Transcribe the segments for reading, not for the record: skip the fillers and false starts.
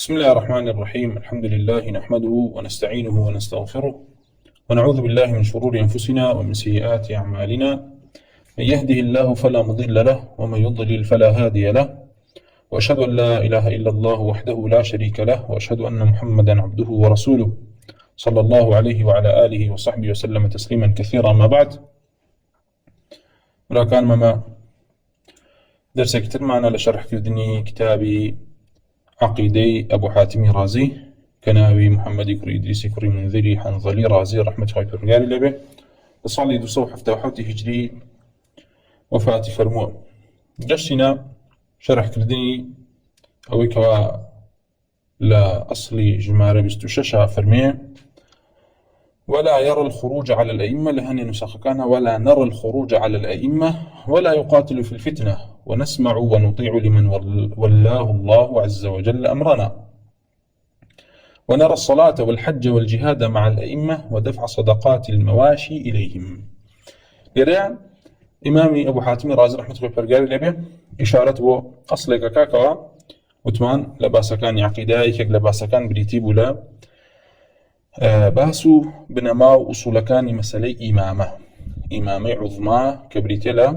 بسم الله الرحمن الرحيم. الحمد لله نحمده ونستعينه ونستغفره ونعوذ بالله من شرور أنفسنا ومن سيئات أعمالنا. من يهده الله فلا مضل له ومن يضلل فلا هادي له، وأشهد أن لا إله إلا الله وحده لا شريك له، وأشهد أن محمدا عبده ورسوله صلى الله عليه وعلى آله وصحبه وسلم تسليما كثيرا. ما بعد، كان مما درس كتير معنا لشرح كردني كتابي عقيدي أبو حاتم رازي كناوي محمد كري إدريسي كري منذري حنظلي رازي رحمة الله فرقالي لبه بصالي دو صوح حفتوحوتي هجري وفاتي فرموه. جشنا شرح كردني أوي كوا لا أصلي جمارة بستوششا فرميه: ولا يرى الخروج على الأئمة، لهن نسخ كان ولا نرى الخروج على الأئمة ولا يقاتل في الفتنة، ونسمع ونطيع لمن ولاه الله عز وجل أمرنا، ونرى الصلاة والحج والجهاد مع الأئمة ودفع صدقات المواشي إليهم. يرى إمامي أبو حاتم رازي رحمة الله فرقالي لبه إشارته أصلك كاكوا وتمان لباسا كان عقيدائك لباسا كان بريتيب ولا باسو بنما وصولكان مسألة إمامي عظمى كبريتلا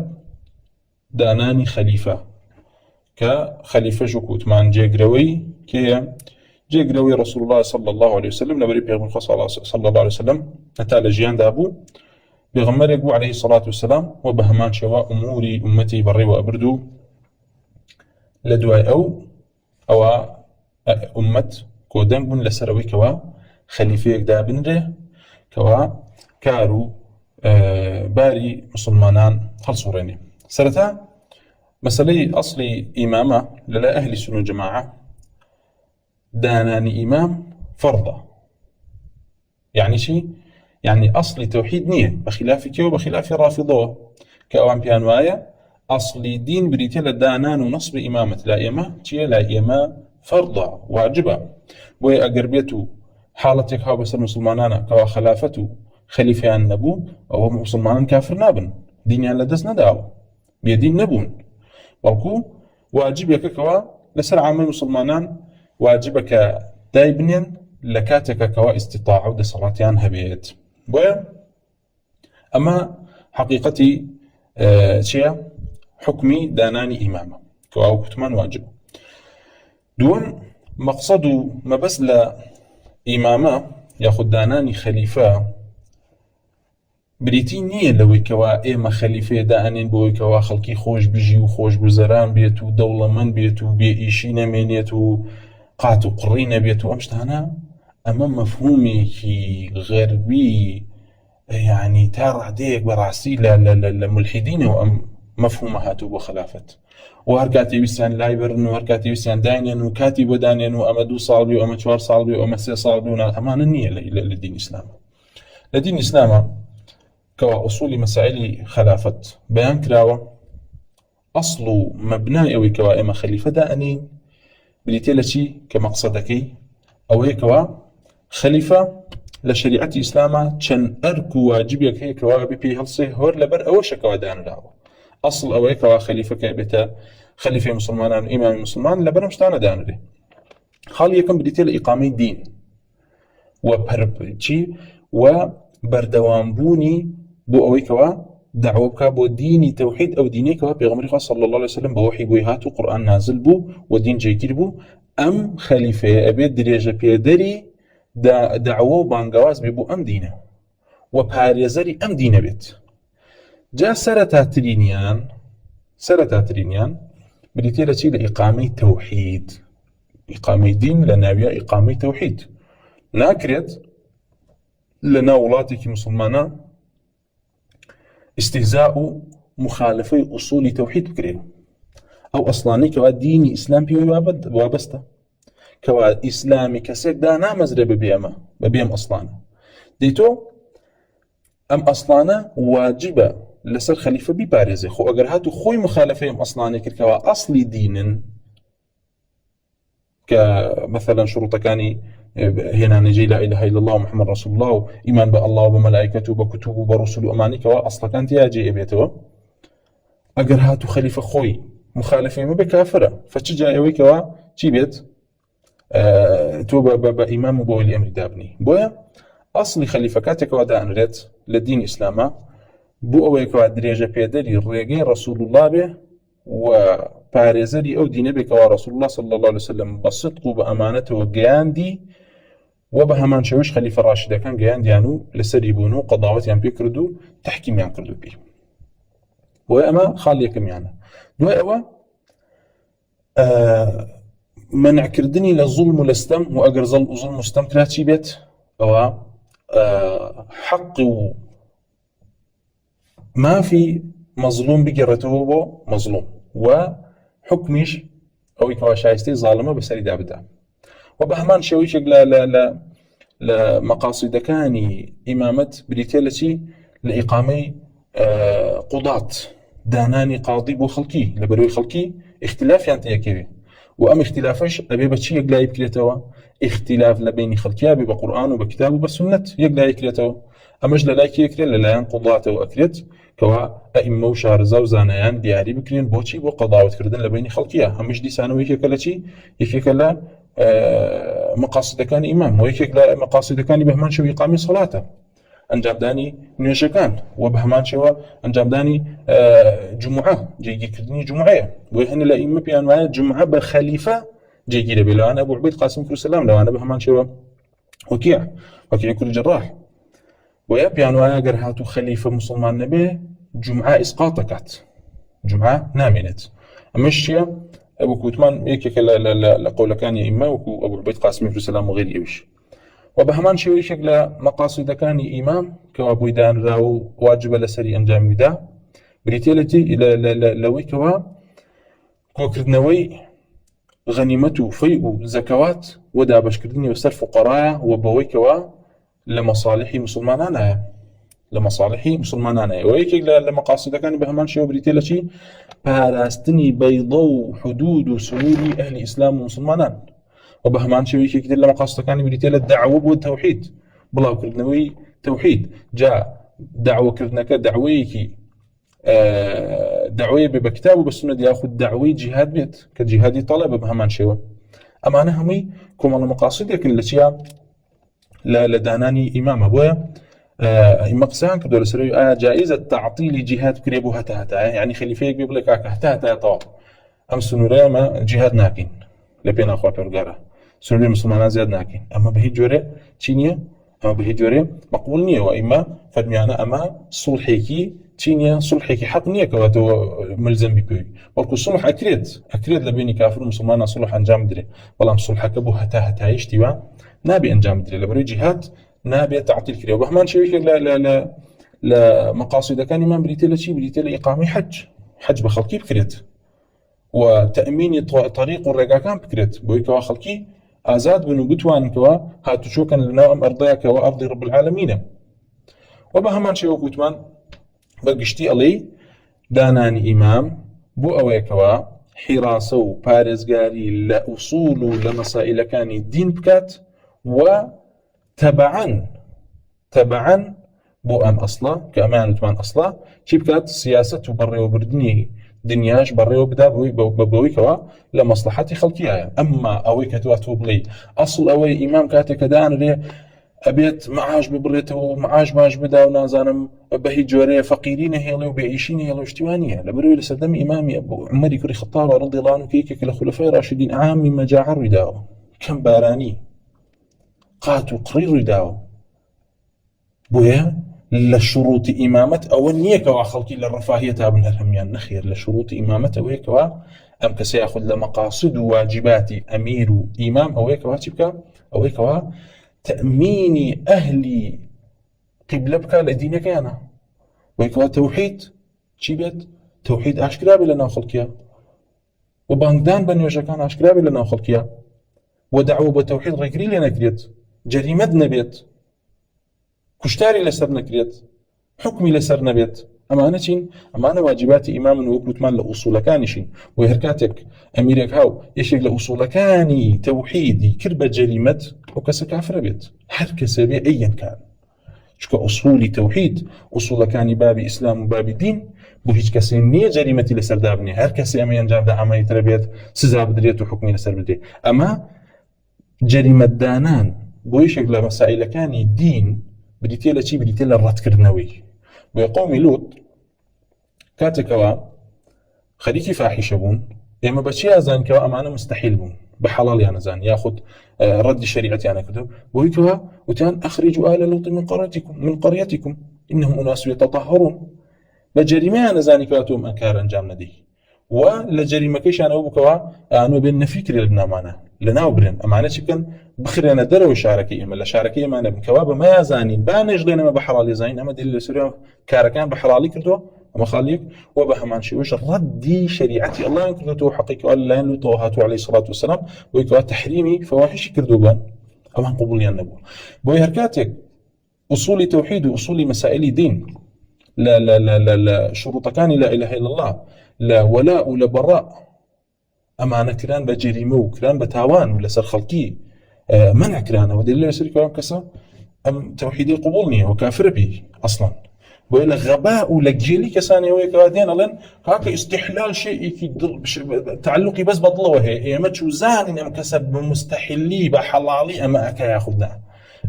داناني خليفة كخليفة جوكوت مان جيقروي كي جيقروي رسول الله صلى الله عليه وسلم نبري بيغمر صلى الله عليه وسلم نتالى جيان دابو بيغمر يقبو عليه الصلاة والسلام وبهمان شواء أموري أمتي بري وأبردو لدواي أو أمت كودن بون لسروي كوا خليفة دابن ره كوا كارو باري مسلمانان هل صوريني سرتا مسألة أصلي إمامة للا أهل السنة جماعة داناني إمام فرضة. يعني شي؟ يعني أصلي توحيد نية بخلاف كيو بخلاف رافضه كأوان بيانوايا أصلي دين بريتيلا دانان ونصب إمامة لا إما تي لا إما فرضة واجبة وأقربيته حالتك هاو بس المسلمانانا كوا خلافته خليفة النبو أو مسلمان كافر نابن ديني على دس نداو بيدين نبون والكو واجبك كوا لسر عامل مسلمانان واجبك دايبنين لكاتك كوا استطاعوا دي صلاتيان هبيت بويا. أما حقيقتي شيء حكمي داناني إمامة كوا كتمان واجب دون مقصده ما بس لا إمامة ياخد داناني خليفة بريتي نية لوي كوا إيما خليفة دانين بوي كوا خلقي خوش بجي وخوش بزران بيتو دولة من بيتو بيئيشين منيتو قاتو قرين بيتو أمشتانا أما مفهومي كي غربي يعني تارع ديك براسي للملحدين وأم مفهومة هاتو بخلافة وهركاتي ويسان لايبرن وهركاتي ويسان داينين وكاتب ودانين وأمدو صالبي وأما شوار صالبي وأما سي صالبي أمان النية للدين الإسلام. لدين الإسلام كوا أصول مسائل خلافة بيان كراوة أصل مبنى أوي كوا إما خليفة دانين بليتيلتي كمقصدكي أوي كوا خليفة لشريعة الإسلام چن أركو واجبك هي كوا بي هلسي هور لبر أوش كوا دان لاو أصل أوي كوا خليفة كبتا خليفة مسلمان إمام مسلمان لبر مشتانا دان لي خالي يكون بليتيل إقامي دين وبربچي وبردوامبوني بو أوي كوا دعوة بو ديني توحيد أو ديني كوا بيغمر صلى الله عليه وسلم بوحي بويهاتو قرآن نازل بو ودين جيكير بو أم خليفة أبي دريجة بيدري دعوة بانقواز بيبو أم دينه وباريزري أم دينه بيت جاء سرتاترينيان بريتيلا شي لإقامة توحيد إقامة دين لناوية إقامة توحيد ناكريت لنا ولاتك مسلمانا استهزاء مخالفي أصول توحيد بكرين أو أصلاني كوا ديني إسلام بيو وابسته كوا إسلامي كسيك دانا مزرب ببيم أصلانا ديتو أم أصلانا واجبة لسر خليفة ببارزة خو أقر هاتو خوي مخالفهم أصلانا كوا أصلي دين كمثلا شروط كاني هنا نجي لا إله إلا الله محمد رسول الله إيمان بالله وبملائكته وبكتبه وبرسله أماني كوا أصلا كانت ياجي إبيتو أقر هاتو خليفة خوي مخالفين بكافرة فتشجع يوي كوا چي بيت تۆ بە ئیمام و بۆی ئەمری دابنی. بۆیە ئەسڵی خەلیفەکاتێکەوە دائەنرێت لە دین ئیسلامە بۆ ئەوەیەکەوە درێژە پێدەری ڕێگەی ڕەسوول الله بێ و پارێزەری ئەو دینە بێکەوە ڕەسوول الله صلی الله عليه وسلم بە صدق و بە ئەمانەتەوە گەیاندی و بە هەمان شێوەش خەلیفە ڕاشیدەکان گەیاندیان و لەسەری بوون و قەضاوەتیان پێ کرد و تەحکیمیان کردو پێی. بۆیە ئەمە خاڵ یەکەمیانە. دوای ئەوە منعکردنی لە زوڵم و لە ستەم و ئەگەر زوڵم و ستەم کرا چی بێت؟ ئەوە حەق و مافی مەظلوم بگەڕێتەوە بۆ مەظلوم و حکمیش ئەوەی کەوا شایستەی زاڵمە بەسەریدا بدە. و بە هەمان شێوەیەک لە مەقاسیدەکانی ئیمامەت بریتێ لە چی؟ لە ئیقامەی قوضات، دانانی قاضی بۆ خەڵکی لە بەروی خەڵکی اختلافیان تەیەکەوێ و ئەم اختلافش ئەبێ بە چی یەکلای بکرێتەوە؟ اختلاف لە بینی خەڵکیا بێ بە قورئان و بە کتاب و بە سنت یەکلای بکرێتەوە. ئەمەش لە لای کێکرێت لەلایەن قوضاتەوە ئەکرێت کەوا ئەئیمە و شارەزا و زانایان دیاری بکرێن بۆچی بۆ قەضاوەتکردن لە بینی خەڵکیە. هەمووش دیسانەوە یەکێکە لە چی؟ یەکێکە لە مەقاسیدەکانی ئیمام و یەکێک لە مەقاسیدەکانی بە هەمان شێوە ئیقامی سەڵاتە، ئەنجامدانی نوێژەکان و بە هەمان شێوە ئەنجامدانی جمعە، جێگیرکردنی جمعەیە. بۆیە هەنێ لە ئیمە پێیان وایە جمعە بە خەلیفە جێگیرە بێ، لەوانە ئەبوو عوبەید قاسم کوڕی سەلام، لەوانە بە هەمان شێوە وەکیع کوڕی جەڕاح. بۆیە پێیان وایە ئەگەر هاتوو خەلیفە موسڵمان نەبێ جمعە ئیسقاط دەکات، جمعە نامێنێت. ئەمەش چییە؟ وەکو وتمان یەکێکە لە قەولەکانی ئیمە وەکو ئەبوو عوبەید قاسمی کوڕی سەلام و غەیری ئەویش. و بە هەمان شێوەیەک لە مەقاسیدەکانی ئیمام کەوا بۆی دانراوە و واجبە لەسەری ئەنجامیدا بریتێ لەوەی کەوا کۆکردنەوەی غەنیمەت و فەی و زەکەوات و دابەشکردنی بەسەر فوقەڕایە و بەوەی کەوا لە مەصالحی مسلمانانایە، لە مەصالحی مسلمانانایە. و یەکێک لە مەقاسیدەکانی بە هەمان شێوە بریتێ لە چی؟ پاراستنی بەیضە و حدود و سنووری ئەهلی ئیسلام و مسلمانان. و بە هەمان شێوەیەکی تر لە مەقاسیدەکانی بریتێ لە دەعوە بۆ تەوحید، بڵاوکردنەوەی تەوحید. جا دەعوەکردنەکە دەعوەیەکی دەعوەیە بێ بە کتاب و بە سنەت یاخود دەعوەی جیهاد بێت کە جیهادی تەڵەبە بە هەمان شێوە. ئەمانە هەمووی کۆمەڵە مەقاسیدێکن لە چیا؟ لە دانانی ئیمامە. بۆیە ئیمە قسەیان کردو لەسەرەوەی ئایا جائیزە تەعتیلی جیهاد بکرێ بۆ هەتا هەتایە، یعنی خەلیفەیەک بێ بڵێ کاکە هەتا هەتایە تەواو ئەم سنوورەیە ئەمە جیهاد ناکەین لە پێ ناخوا پەروەردگارە، سنووری مسلمانان زیاد ناکەین. ئەمە بە هیچ جۆرێ چی نییە؟ ئەمە بە هیچ جۆرێ مەقبول نییە. و ئیمە فەرمیانە ئەمە سوڵحێکی چی نییە؟ سوڵحێکی حەق نییە کەواتەوە ملزم بی پێوی. وەڵکو سوڵح ئەکرێت لە بینی کافر و مسلمانان سوڵح ئەنجام بدرێت، بەڵام سوڵحەکە بۆ هەتا هەتایشتی وە نابێ ئەنجام بدرێت، لە بەروی جیهاد نابێت تعتیل کرێ. و بە هەمان شێوەیەک لە مەقاسیدەکانی من بریتێ لە چی؟ بریتێ لە ئیقامی حەج بە خەڵکی بکرێت و تأمینی طریق و ڕێگاکان بکرێت بۆی کەوا خەڵکی ئازاد بن و بتوانن کەوا هاتوچۆکەن لەناو ئەم ئەرضەیە کەوا ئەرضی ڕەب العالەمینە. و بە هەمان شێوە وتمان بەگشتی ئەڵێ دانانی ئیمام بۆ ئەوەیەکەوە حیراسە و پارێزگاری لە ئوسوڵ و لە مەسائلەکانی دین بکات و تەبعاً بۆ ئەم ئەسڵە کە ئەمان وتمان ئەسڵە چی بکات؟ سیاسەت و بەڕێوەبردنی دنیاش بەڕێوە بدا بەوەیکەوە لە مەسلحەتی خەڵکیایە. ئەمما ئەوەی کە تۆ بڵێ ئەسڵ ئەوەی ئیمام کاتێک کە دانرێ ئەبێت معاش ببڕێتەوە و معاش باش بدا و نازانم بە هیچ جۆرەیە فەقیری نەهێڵێ و بێئیشی نەهێڵێ و شتیوانیە. لە بەروی لە سەردەمی ئیمامی عومەری کوڕی خەتاب ڕەضیڵڵاهو عنهو کە یەکێکە لە خولەفای ڕاشیدین عامی مەجاعە ڕوویداوە، کەم بارانی قات و قڕی ڕوویداوە. بۆیە لە شروطی ئیمامەت ئەوە نییە کەوا خەڵکی لە ڕەفاهیە تا بن هەر هەمیان نەخێر. لە شروطی ئیمامەت ئەوەیە کەوا ئەم کەسە یاخود لە مەقاسد و واجباتی ئەمیر و ئیمام ئەوەیە کەوا چی بکە؟ ئەوەیە کەوا تأمینی ئەهلی قیبلە بکە لە دینەکەیانە. ئەوەیە کەوا تەوحید چی بێت؟ تەوحید ئاشکرا بێت لە ناو خەڵکیە و بانگدان بە نوێژەکان ئاشکرا بێت لە ناو خەڵکیە و دەعوە بە تەوحید ڕێگری لێ نەکرێت، جەریمەت نەبێت، کوشتاری لەسەر نەکرێت، حکمی لەسەر نەبێت. ئەمانە چین؟ ئەمانە واجباتی ئیمامن و وەکوتمان لە ئوسوڵەکانیشین. و هەر کاتێک ئەمیرێک هاو یەکێک لە ئوسوڵەکانی تەوحیدی کرد بە جەریمەت ئەو کەسە کافرە بێت، هەر کەسە بێ ئەیەن کان. چونکە ئوسوڵی تەوحید ئوسوڵەکانی بابی ئیسلام و بابی دین بۆ هیچ کەسێ نییە جەریمەتی لەسەر دابنێ، هەر کەسێ ئەمە ئەنجام دا ئەمەی ترە بێت سزا بدرێت و حکمی لەسەر بدرێت. ئەمە جريمة دانان بويشك لمسائل كان الدين بديتي لشي بديتي للرد كرنوي ويقوم لوط كاتكوا خليكي فاحشة بون إما بشي أزان كوا أمانة مستحيل بون بحلال يعني زان ياخذ رد شريعتي أنا كتب بويكوا وتان أخرجوا آل لوط من قريتكم إنهم أناس يتطهرون لجريمة أنا زاني كواتهم أنكار أنجامنا دي ولجريمة كيش أنا أبوكوا أنا بين فكري لنا معنا لنا وبرن أمانة شكل بخير أنا دروا شاركية من الشاركية ما أنا بكواب ما يزانين بانج لنا ما بحلال زين أما دي اللي سوريا كاركان بحلالي كردوا أما خاليك وبهمان شيء وش ردي شريعتي الله ينكرته حقيقة الله ينلطه هاتو عليه الصلاة والسلام ويكوا تحريمي فواحش كردوا بان أما قبولي النبو بوي هركاتك أصولي توحيد وأصولي مسائلي دين لا لا لا لا لا شروط كان لا إله إلا الله لا ولاء ولا براء أمانة كران بجريمة وكران بتاوان ولا سر خلقي منع كرانه ودليل يسير كلام كسا أم توحيدي قبولني وكافر به أصلا وإلى غباء ولجيلي كساني ويكادين لن هاك استحلال شيء تعلقي بس بطلة وهي ما تشوزان أم كسب مستحلي بحلالي أما أكا ياخذنا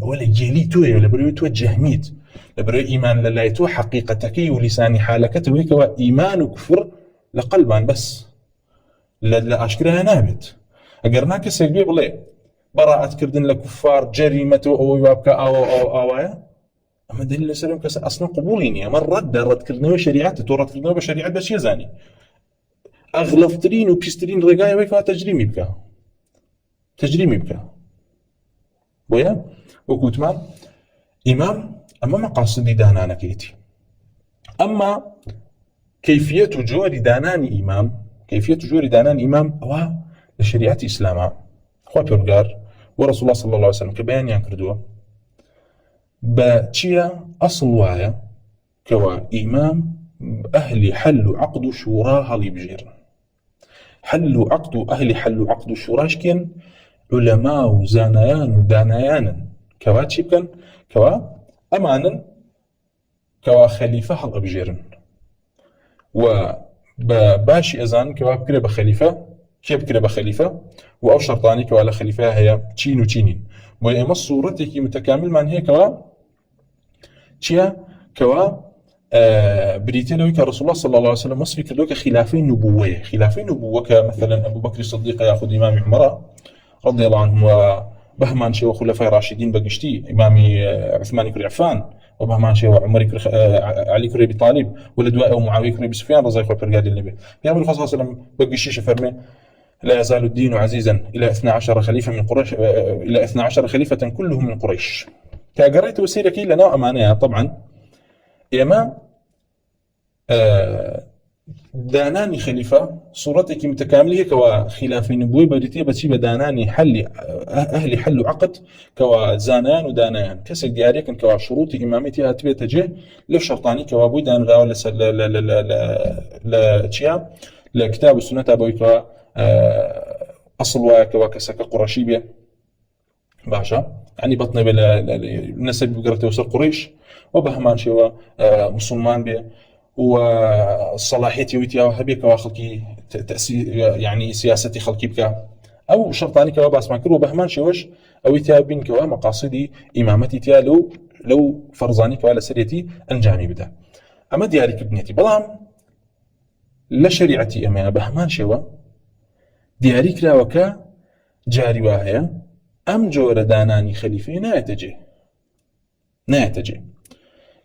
ولا جيلي توي ولا بريو تو جهميت لبريو إيمان لله تو حقيقتك ولساني حالك ويكوا إيمان وكفر لقلبان بس لا أشكرها نابت أجرنا كسيجي بلي براءة كردن لكفار جريمة أو يبقى أو أما دليل سلام كس أصلا قبوليني أما رد كردن شريعته تورد كردن بشريعة بس يزاني أغلفترين وبيسترين رجاية ويكوا تجريمي بكا ويا وكوتمان إمام أما مقاصدي دانانا كيتي أما كيفية جوري داناني إمام كيفية جوري دانان إمام أو لشريعة إسلام خوا بيرجار ورسول الله صلى الله عليه وسلم كبيان ينكردوه باتشيا أصل وايا كوا إمام أهلي حلوا عقد شوراها اللي بجير حلوا عقد أهلي حلوا عقد شوراشكين علماء وزانيان ودانيان كوا تشيبكن كوا أمانا كوا خليفة هل أبجيرن وباشي أزان كوا بكرة بخليفة كيف بكرة بخليفة وأو شرطاني كوا على خليفة هي تشين وتشينين وإما صورتك متكامل من هي كوا تشيا كوا بريتين ويك رسول الله صلى الله عليه وسلم وصف كذوك خلافين نبوة كمثلا أبو بكر الصديق يأخذ إمام عمر رضي الله عنه وبهمان شيء وخلفاء راشدين بقشتي إمامي عثمان كري عفان وبهمان شيء وعمر علي كري أبي طالب ولدواء ومعاوية كري أبي سفيان رضي الله عنه النبي يا أبو الفضل صلى الله عليه وسلم بقشتي شفرمي لا يزال الدين عزيزا إلى 12 خليفة من قريش إلى 12 خليفة كلهم من قريش كأجريت وسيرك إلا نوع أمانة طبعا إما داناني خليفة صورتك متكاملة كوا خلافين نبوي بديتي بتشي بداناني حل أهلي حلوا عقد كوا زانان ودانان كسر دياريك كوا شروط إمامتي هاتبي تجه لو شرطاني كوا بوي دان غاول لا تشيا لكتاب السنة أبوي كوا أصل وكوا كسك قرشي بيه باشا يعني بطني بلا نسب بقرته وصل قريش وبهمان شيء مسلمان به وصلاحيتي ويتيا وهبيك واخلكي يعني سياستي خلكي بك او شرطاني كوا باس ما كرو بهمان شيء وش او يتيا بين كوا مقاصدي امامتي تيا لو فرزاني كوا لسريتي انجامي بدا اما ديارك بنيتي بلام لا شريعتي اما بهمان شيء ديارك لا وكا جاري واهيا ام جور داناني خليفه ناتجي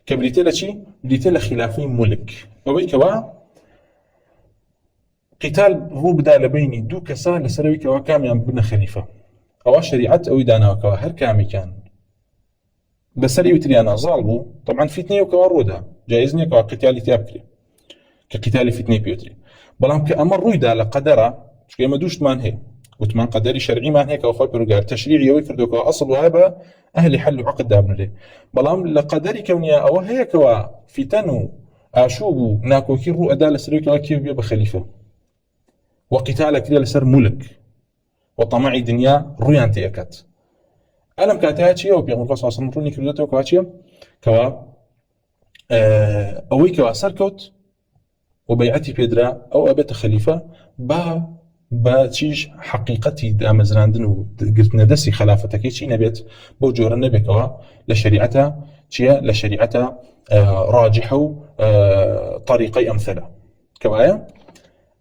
كبريتلا شي بريتلا خلافين ملك وبيكوا قتال هو بدا بيني دو كسا لسروي كوا كاميان بن خليفه او شريعه او دانا وكوا هر كامي كان بسري وتريانا ظالبو طبعا فتنه وكوا رودا جايزني كوا قتال تيابكري كقتال فتنه بيوتري بلام كامر رويدا لقدره شي ما دوش مان هي وتمان قدري شرعي مان هيك اخوي برجع تشريعي ويكردوك اصل وهذا اهلي حلوا عقد دابن لي بلام لقدري كونيا او هيك فتنو اشوبو ناكو كيرو ادال سريك كيف بيبقى خليفه وقتالك لسر ملك وطمعي دنيا رويانتي اكات الم كاتاتشي او بيغم قصص صنطوني كردوتو كاتشي كوا اويك سركوت وبيعتي بيدرا او ابيت خليفه با بچیش حقیقەتی دامەزراندن و گرتنە دەستی خلافەتەکەی چی نەبێت بۆ جۆرە نەبێتەوە لە شریعەتە چییە لە شریعەتە ڕاجحە و طریقەی ئەمثلە کەوایە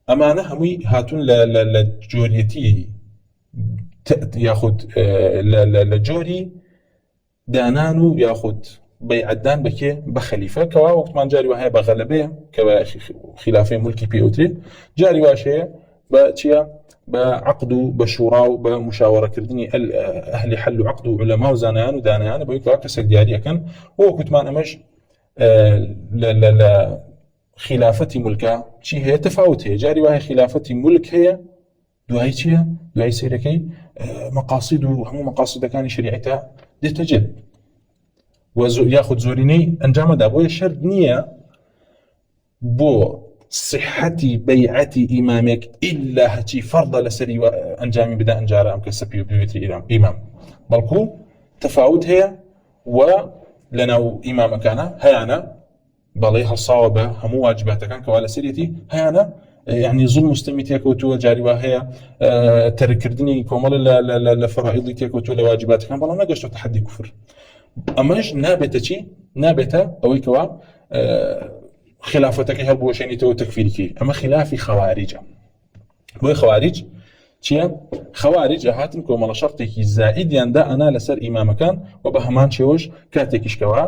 ئەمانە هەمووی هاتوون لە جۆریەتی یاخود لە جۆری دانان و یاخود بەیعەتدان بەکێ بە خەلیفە کەوا وەکتمان جاری وهەیە بە غەلەبەیە کە خلافەی مولکی پێوترێ جاری واشەیە بە چییە بە عقد و بە شوڕا و بە مشاوەڕەکردنی ئەهلی حەل و عقد و عولەما و زانایان و دانایان بۆی کەوا کەسێک دیاریەکەن وەکوتمان ئەمەش لە خلافەتی مولکە چی هەیە تەفاوت هەیە جاری وایە خلافەتی مولک هەیە دوای چییە دوای سەیرەکەی مەقاصد و هەموو مەقاصدەکانی شریعەتە دێتە جێ یاخود زۆرینەی ئەنجامەدا بۆیە شەرط نییە بۆ صحەتی بەیعەتی ئیمامێک ئیلا هەچی فەرضە لەسەری ئەنجامی بدا ئەنجارە ئەم کەسە پێوتری ئیمام بەڵکو تەفاوت هەیە و لەناو ئیمامەکانە هەیانە بەڵێ هەڵساوە بە هەموو واجباتەکان کەوا لەسەرێتی هەیانە يعني ظلم مستمي تيكوتو جاري وهي تركردني كومل لا فرائض تيكوتو لواجبات كان والله ما قشتو تحدي كفر اماش نابته شي نابته او كوا خلافتك هل بو شيني تو تكفيرك اما خلافي خوارج بو خوارج شي خوارج هاتن كومل شرطك زائد يندا انا لسر امام كان وبهمان شوش كاتيكش كوا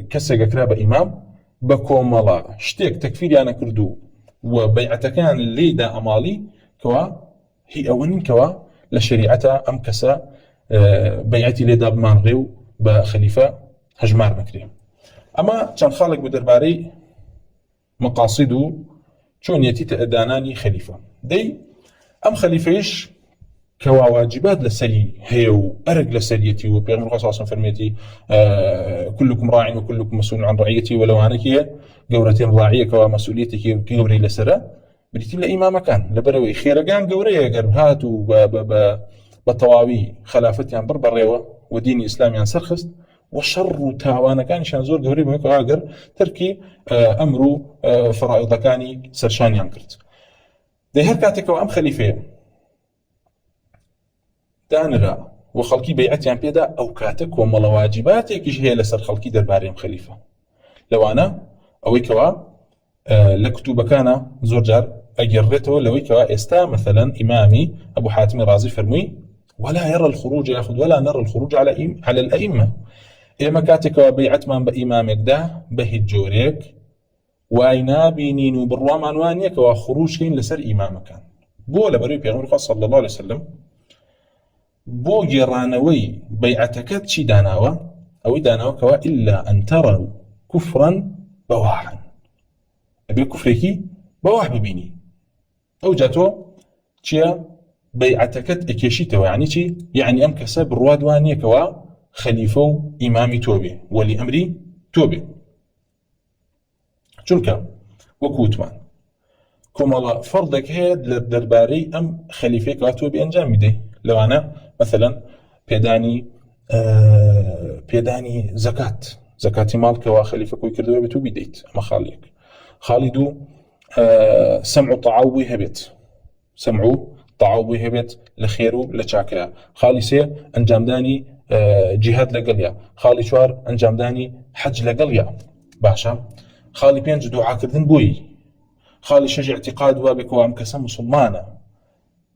كسغ كراب امام بكوملا شتيك تكفير انا كردو وبيعتكان ليدا أمالي كوا هي أولين كوا لشريعته أم كسا بيعتي ليدا بمان غيو بخليفة هجمار مكري أما كان خالق بدرباري مقاصده شون يتي تأداناني خليفة دي أم خليفيش كوا واجبات لسري هيو أرق لسريتي وبيغمر خصاصا فرميتي كلكم راع وكلكم مسؤول عن رعيتي ولو أنك قورتين راعية كوا مسؤوليتك قوري لسرة بديت لا إمام كان لبروي خيرجان قورية قربهات وبطواوي خلافتي عن بربريوة ودين الإسلام عن سرخست والشر تاوانا كان شان زور قوري بميكو هاجر تركي أمرو فرائض كاني سرشان ينكرت ده هركاتك وأم خليفة دانرا وخلقي بيعتي عن بيدا أو كاتك وملا واجباتك هي لسر خلقي درباريم خليفة لو أنا أوي كوا لكتوب كان زوجار أجرته لو كوا استا مثلا إمامي أبو حاتم الرازي فرمي ولا يرى الخروج ياخذ ولا نرى الخروج على الأئمة إما كاتك وبيعت من بإمامك ده بهي جوريك وأينا بينين وبروام عنوانيك وخروج كين لسر إمامك كان بولا بري بيغمر صلى الله عليه وسلم بو جرانوي بيعتكت شي داناوة أو داناوة كوا إلا أن تروا كفرا بواحا أبي كفريكي بواح ببيني أو جاتو شيا بيعتكت إكيشيتو يعني شي يعني أم كسب روادوانية كوا خليفة إمامي توبي ولي أمري توبي چونكا وكوتمان كمالا فرضك هيد للدرباري أم خليفة كوا توبي أنجام دي لو أنا مثلا بيداني زكاة مال كوا خليفة كوي كردوه بتو بديت أما خالدو سمعو طعوي هبت سمعو طعوي هبت لخيرو لشاكا خالي سي أنجام داني جهاد لقليا خالي شوار أنجام داني حج لقليا باشا خالي بينج دعا كردن بوي خالي شجع اعتقاد وابك وامكسا مسلمانا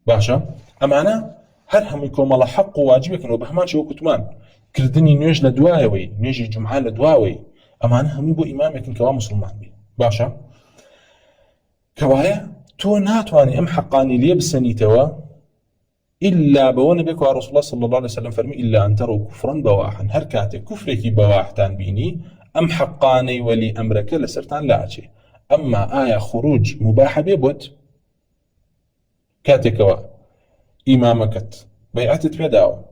باشا أما أنا هر هم يكون مالا حق وواجبك انه بهمان شو كتمان كردني نيج لدواوي نيجي جمعة لدواوي اما انا هم يبو امامك كوا مسلمان بي باشا كوايا تو ناتواني ام حقاني لي بسني توا الا بون بك رسول الله صلى الله عليه وسلم فرمي الا ان تروا كفرا بواحا هركاتي كفرك بواحتان بيني ام حقاني ولي امرك لسرتان لا شيء اما آية خروج مباحة بيبوت كاتكوا إمامكت بيعتت بيداوة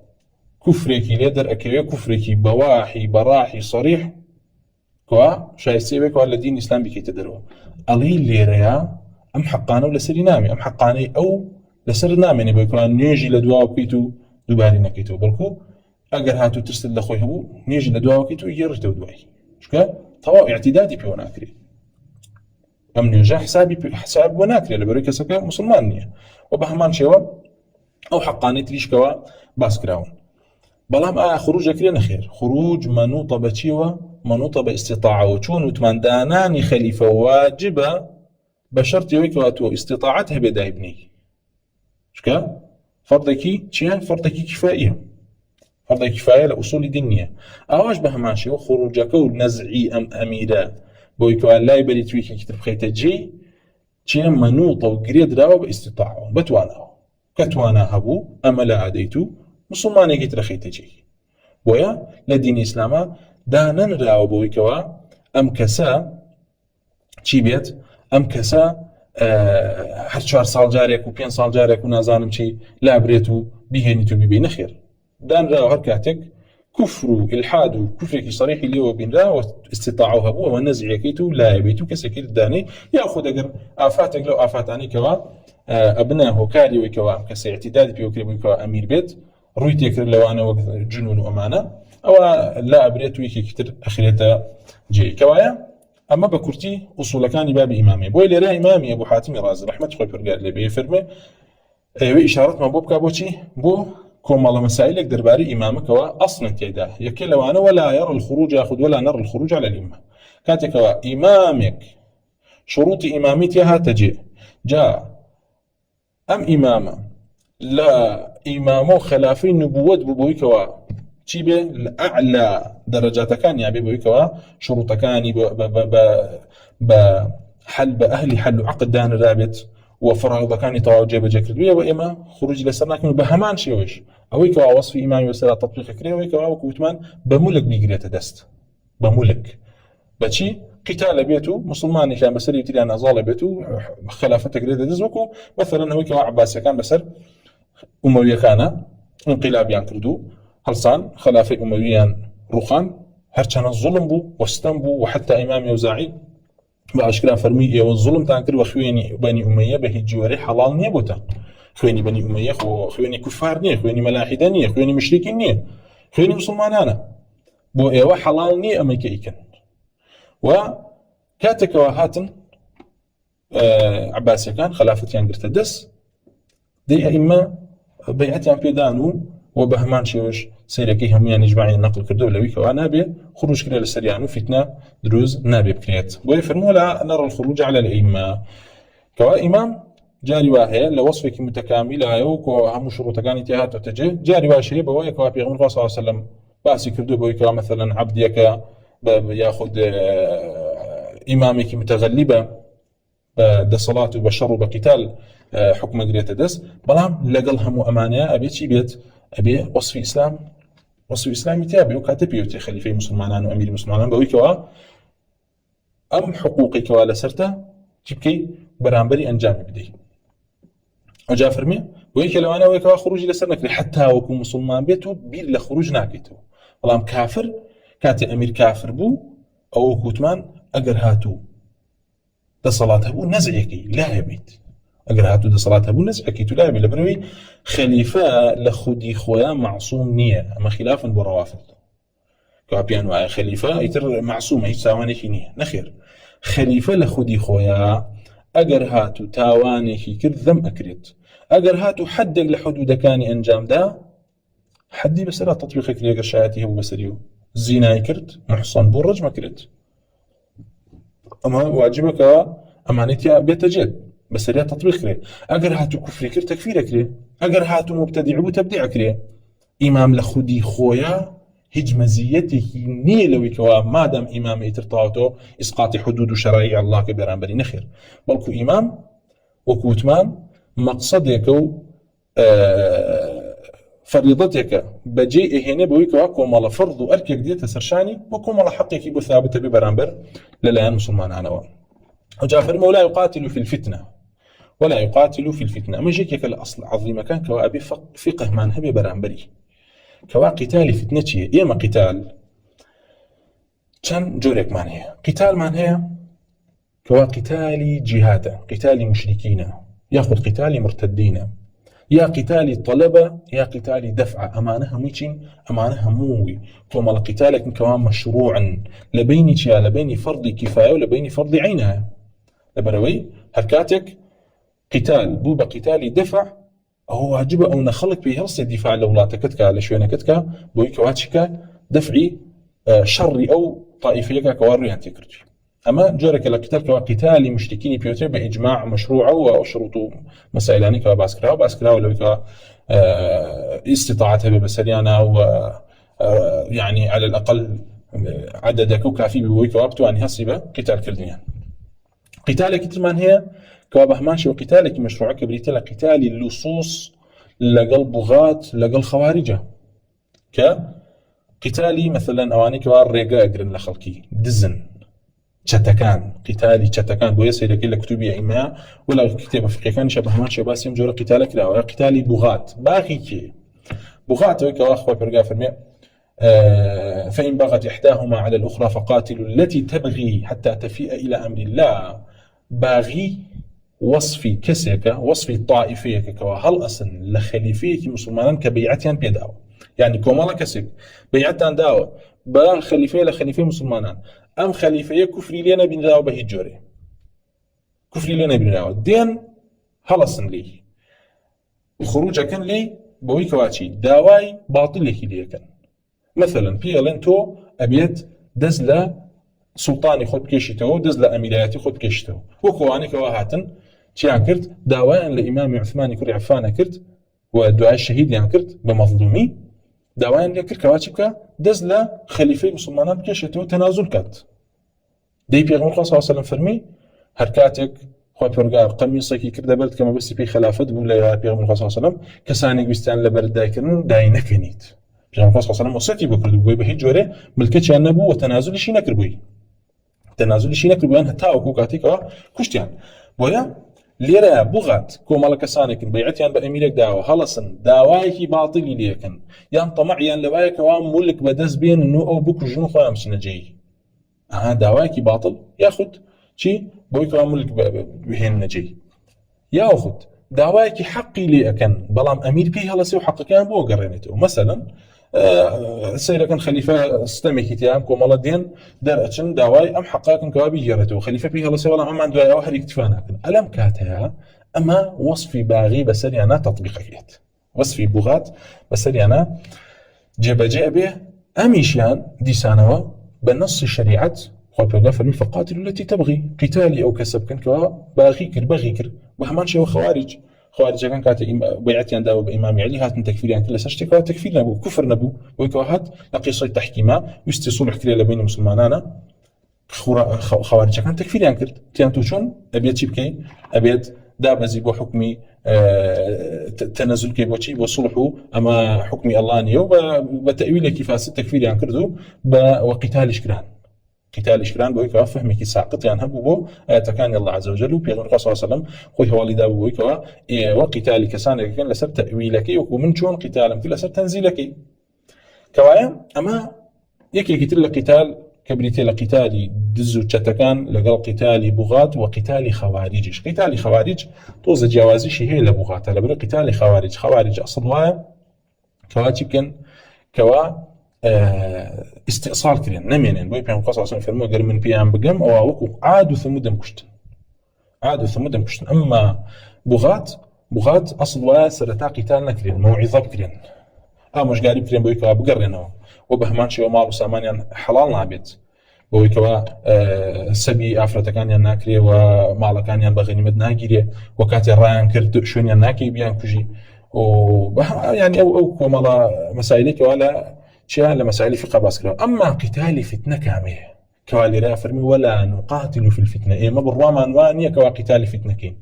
كفريكي ليدر أكيوية كفريكي بواحي براحي صريح كوا شايسي بك ولا دين إسلام بكي تدروا ألي ليريا أم حقانه لسري نامي أم حقاني أو لسر نامي يعني بيكون نيجي لدواء وكيتو دوباري نكيتو بلكو أقر هاتو ترسل لخوي هبو نيجي لدواء وكيتو يجرتو دواي شكا طواء اعتدادي بيوناكري ئەم نوێژە حساب بۆ ناکرێت لەبەرەوەی کەسەکە مسلمان نییە و بە هەمان شێوە ئەو حەقانی تریشکەوە باس کراون. بەڵام ئایا خروج دەکرێت نەخێر؟ خروج منوطە بە چیوە؟ منوطە بە ئیستیطاعەوە. چۆن وتمان دانانی خەلیفە واجبە بە شەرتیەوەی کەوا تۆ ئیستیطاعەت هەبێ دایبنی. چکە فەردێکی چییە؟ فەردێکی کیفاییە. فەردێکی کیفایە لە ئوسولی دین نییە. ئاواش بە هەمان شێوە خروجەکە و نەزعی ئەم ئەمیرە بۆی کەوا لای بەری توێکێکی تر بخەیتە جێ چییە؟ منوطە و گرێ دراوە بە ئیستیطاعەوە، بتوانەوە. کە توانە هەبوو ئەمە لە عادەیت و مسلمانێکی ترەخەیتە جێ. بۆیە لە دینی ئیسلامە دانەنراوە بۆی کەوا ئەم کەسە چی بێت؟ ئەم کەسە هەر 4 ساڵ جارێک و 5 ساڵ جارێک و نازانم چی لابرێت و بیهێنیت و بیبێ نەخێر. دانراوە هەر کاتێک کوفر و ئیلحاد و کوفرێکی سەریحی لێوە بینرا و ئیستیطاعە هەبوو ئەوە نەزعیەکەیت و لایەبێت و کەسێکی دانەی یاخود ئەگەر ئافاتێک لەو ئافاتانی کەوا ئەبنە هۆکاریەوەی کەوا کەسە اعتیدادی پێوەکرێ بووی کەوا ئەمیر بێت ڕووی تێکرد لەوانەوە جنون و ئەمانە ئەوە لا ئەبرێت و یەکێکی تر ئەخرێتە جێ. کەوایە ئەمە بە کورتی ئوسوڵەکانی بابی ئیمامێ. بۆی لێرە ئیمامی ئەبوو حاتمی ڕازی ڕەحمەتی خۆی پەروەردگار لێبێ فەرمێ ئێوە ئیشارەتمان بۆ بکا بۆچی؟ بۆ کۆمەڵە مەسائلێک دەربارەی ئیمامەکەوە ئەسڵن تێدا. یەکێ لەوانە ولا يرى الخروج ياخذ ولا نرى الخروج على الإمام. کاتێکەوە ئیمامێک شروطی ئیمامیتی هاتە جێ جا ئەم ئیمامە لە ئیمامە و خەلافەی نبووەت بوو بۆی کەوا چی بێ؟ لە ئەعلا دەرەجاتەکان یابێ بۆی کەوا شروطەکانی بە حل بە ئەهلی حل و عەقد دانرابێت و فەرائیضەکانی تەواو جێبەجێ کردوویە و ئێمە خروجی لەسەر ناکەین. بە هەمان شێوەش ئەوەی کەوا وەسفی ئیمامی وەسەرا تەطبیقەکرێ ئەوەی کەوا وەکو وتمان بە مولک بیگرێتە دەست. بە مولک بەچی؟ قتالە بێت و مسلمانێکیان بەسەری تریان ئەزاڵە بێت و خلافەتێک لێدە دەست وەکو مەثەڵەن ئەوەی کەوا عەباسیەکان بەسەر ئومەویەکانە انقلابیان کردو هەڵسان خلافەی ئومەوییان ڕوخان هەرچەنە زوڵم بوو وەستەم بوو و حتا ئیمامی ئەوزاعی بە ئاشکرا فەرمی ئێوە زوڵمتان کرد و خوێنی بەنی ئومەیە بە هیچ جوەرەی حەڵاڵ نییە بۆتان. خوێنی بەنی ئومەیە خوێنی کوفار نییە، خوێنی مەلاحیدە نییە، خوێنی مشریکین نییە، خوێنی مسلمانانە. بۆ ئێوە حەڵاڵ نییە ئەمەی کە ئیکەن. و کاتێکەوە هاتن عەباسیەکان خلافەتیان گرتە دەست دەی ئەئیمە بەیعەتیان پێدان و بە هەمان شێوەش سەیرەکەی هەمویان ئیجماعی نەقڵ کردو لەوەی کەوا نابێ خروج کرێ لە سەریان و فیتنە دروست نابێ بکرێت. بۆیە فەرمووە لا نەرى الخروج على الأئمة. کەوا ئیمام جاری وا هەیە لە وەصفێکی متەکامیل هەیە و هەموو شروطەکانی تێ هاتووەتە جێ. جاری واش هەیە بەوەی کەوا پێغەمبەر صلی الله علیه وسلم باسی کردو بۆی کەوا مەثەڵەن عەبدێکە یاخود ئیمامێکی متەغەلیبە بە دەسەڵات و بە شەڕ و بە قیتال حکمە گرێتە دەست. بەڵام لەگەڵ هەموو ئەمانەیە ئەبێ چی بێت؟ ئەبێ وەصفی ئیسلام وەصفی ئیسلامی تیا بێ و کاتە پێوتێ خەلیفەی مسلمانان و ئەمیری مسلمانان بەوەی کەوا ئەم حقوقی کەوا لەسەرتە چی بکەی؟ بەرامبەری ئەنجامی بدەیت. ئەوجا فەرمێ بۆ یەکێ لەوانەوەی کەوا خروجی لەسەر نەکرێت حتا وەکو مسلمان بێت و بیر لە خروج ناکەیتەوە. بەڵام کافر کاتێ ئەمیر کافر بوو ئەوە وەکوتمان ئەگەر هاتوو دەسەڵات هەبوو نەزعێکی لایە بێت. ئەگەر هاتوو دەسەڵات هەبوو نەزعێکی تو لایە بێت لەبەرەوەی خەلیفە لە خودی خۆیان معسووم نییە. ئەمە خلافن بۆ ڕەوافض کەوا پێیان وایە خەلیفە ئیتر معسوومە هیچ تاوانێکی نییە. نەخێر، خەلیفە لە خودی خۆیان ئەگەر هاتوو تاوانێکی کرد ذەم ئەکرێت. ئەگەر هاتوو حەدێک لە حدودەکانی ئەنجامدا حەدی بەسەرا تەطبیقێکی لێگەر شایەتی هەبوو بەسەری و زینای کرد محسن بۆ ڕەجمە کرێت. ئەمە واجبەکەوە ئەمانەتیا بێتە جێت بەسەریا تەطبیق کرێ. ئەگەر هاتوو کوفری کرد تەکفیرە کرێ. ئەگەر هاتوو مبتەدیع بوو تەبدیع کرێ. ئیمام لە خودی خۆیان هیچ مەزیەتێکی نییە لەوەی کەوا مادام ئیمامە ئیتر تەواوەتەوە ئیسقاطی حدود و شەرایع ئەڵڵا کە بەرامبەری نەخێر. بەڵکو ئیمام وەکو وتمان مەقسەدێکە و فەریضەتێکە بەجێ ئەهێنێ بەوەی کەوا کۆمەڵە فەرض و ئەرکێک دێتە سەرشانی بۆ کۆمەڵە حەقێکی بۆ ثابتە بێ بەرامبەر لەلایەن مسلمانانەوە. ئەوجا فەرمێ ولا يقاتل في الفتنة ولا يقاتل في الفتنة. ئەمە یەکێکە لە ئەسڵ عەظیمەکان کەوا ئەبێ فقهمان هەبێ بەرامبەری. کەوا قیتالی فتنە چییە؟ ئێمە قیتال چەند جۆرێکمان هەیە. قیتالمان هەیە کەوا قیتالی جیهادە، قیتالی مشریکینە، یاخود قیتالی مرتدینە، یا قیتالی طەلەبە، یا قیتالی دەفعە. ئەمانە هەمووی چین؟ ئەمانە هەمووی کۆمەڵە قیتالێکن کەوا مەشروعن لە بینی چیا؟ لە بینی فەرضی کیفایە و لە بینی فەرضی عینە. لبروي هركاتك قتال بو بقتالي دفع هو واجب او نخلق به رص الدفاع لولاتكتك على شوينكتك بوي كواتشك دفعي شر او طائفيه كواري انت كرتي اما جورك القتال كقتال مشركين بيوتر باجماع مشروع وشروط مسائل يعني كباسكرا ولو استطاعتها بسريانا او يعني على الاقل عددك كافي بوي كوابتو ان هسبه قتال كرديان قتالك كترمان هي كوابه ماشي وقتالك مشروع كبريت له قتال اللصوص لقل بغات لقل خوارجه كقتالي مثلا اواني كوار ريقا اقرن لخلقي دزن شتكان قتالي شتكان بو يسير كل كتب ايماء ولا كتاب فقهي كان شبه ماشي بس يمجور قتالك لا قتالي بغات باقي كي بغات وكوا اخوه برقا فرمي فإن بغت إحداهما على الأخرى فقاتلوا التي تبغي حتى تفيء إلى أمر الله باغي وصفي كسيك وصفي طائفيك كوا هل أصلا لخليفيك مسلمان كبيعتيان بيداو يعني كومالا كسيك بيعتان داو با خليفية لخليفية مسلمان أم خليفية كفري لنا بن داو بهي جوري كفري لنا بن داو دين هل أصلا لي الخروج كان لي بوي كواتشي داواي باطل لك لي كان مثلا بيلنتو أبيت دزلة سلطاني خود بكيشتو دزلة أميرياتي خود بكيشتو وكواني كواهاتن تيان كرت داواء لإمام عثمان كري عفانة كرت ودعاء الشهيد يعني كرت بمظلومي داواء لكر كواتشبكا دزلة خليفة مسلمان بكيشتو تنازل كات دي بيغمر صلى الله عليه وسلم فرمي هركاتك خو پرگار قمیصێکی کرد دەبێت کەمە بەستی پێی خلافەت بوو لە پێغەمبەر صلی الله علیه و سلم کەسانی ویستیان لەبەر دایکردن دای نەکەنیت پێغەمبەر صلی الله علیه و سلم وصیەتی بۆ کردبووی بە هیچ جۆرێ ملکەتیان نەبوو و تەنازولیشی نەکردبوویان هەتا وەکو کاتێکەوە کوشتیان بۆیە لێرە بوغات کۆمەڵە کەسانێکن بەیعەتیان بە ئەمیرێک داوە هەڵەسن داوایەکی باتیلی لێکن یان تەمەعیان لەوایەکەوە مولک بەدەست بێنن و ئەو بکوژن و خۆیان بچنە جێی داوایەکی باتڵ یاخود چی بۆی کەوا مولک بهێننە جێی یاخود داوایەکی حەقی لێ ئەکەن بەڵام ئەمیر پێی هەڵەسێ و حەقەکەیان بۆ گەڕێنێتەوە مەسەلەن سيركن خليفة استمكي تيام كومالا دين دار أتشن داواي أم حقاكن كوابي جرته خليفة فيها الله سوى الله عن دواء واحد يكتفانا ألم كاتها أما وصفي باغي بسري أنا تطبيقيات وصفي بغات بسري أنا جاء به أميشيان دي سانوا بنص الشريعة خاطر فرمي فقاتل التي تبغي قتالي أو كسب كن كوا باغي كر وهمان شيء خوارج كان كانت بيعتيان داو بإمام علي هات من تكفير يعني كل سشتك تكفير نبو كفر نبو ويكوهات لقصة تحكيما يستي صلح كليلا بين مسلمانانا خوارج كان تكفير يعني كرت تيانتو شون أبيت شبكي أبيت دابزي بو حكمي تنزل كي بوشي بصلحه أما حكمي الله نيو بتأويل كيفاس التكفير يعني كردو وقتال إشكران قتال إشكران بويك فهمي كي ساقط يعني هبو بو تكاني الله عز وجل وبيغمر صلى الله عليه وسلم خوي والدا بويك وقتال كسان كان لسر تأويلك ومن شون قتال مثل لسر تنزيلك كوايا أما يكي كتير قتال كبريتي لقتالي دزو تشتكان لقال قتالي بغات وقتالي خوارج قتالي خوارج توز جوازي شي هي لبغات لبر قتالي خوارج أصلا كواتب كان كوا استئصال كرين نمينين بوي بيان قصص عشان فرموا قال من بيان بقم او وقو عادوا ثمودم كشتن اما بغات اصل ولا سرتا قتالنا كرين موعظه كرين مش قاري كرين بوي كوا بقرنا وبهمان شي ومال وسامان حلالنا بيت بوي كوا سبي افرتا كان يناكري ومال كان ينبغي مدناغيري وكاتي رايان كرد شون يناكي بيان كوجي و يعني او مال مسائلك ولا شيء لمسائل فقه باسكرا أما قتال فتنة كامل كوالي رافرمي ولا نقاتل في الفتنة ما بالرواما أنوانية كوا قتال فتنة كين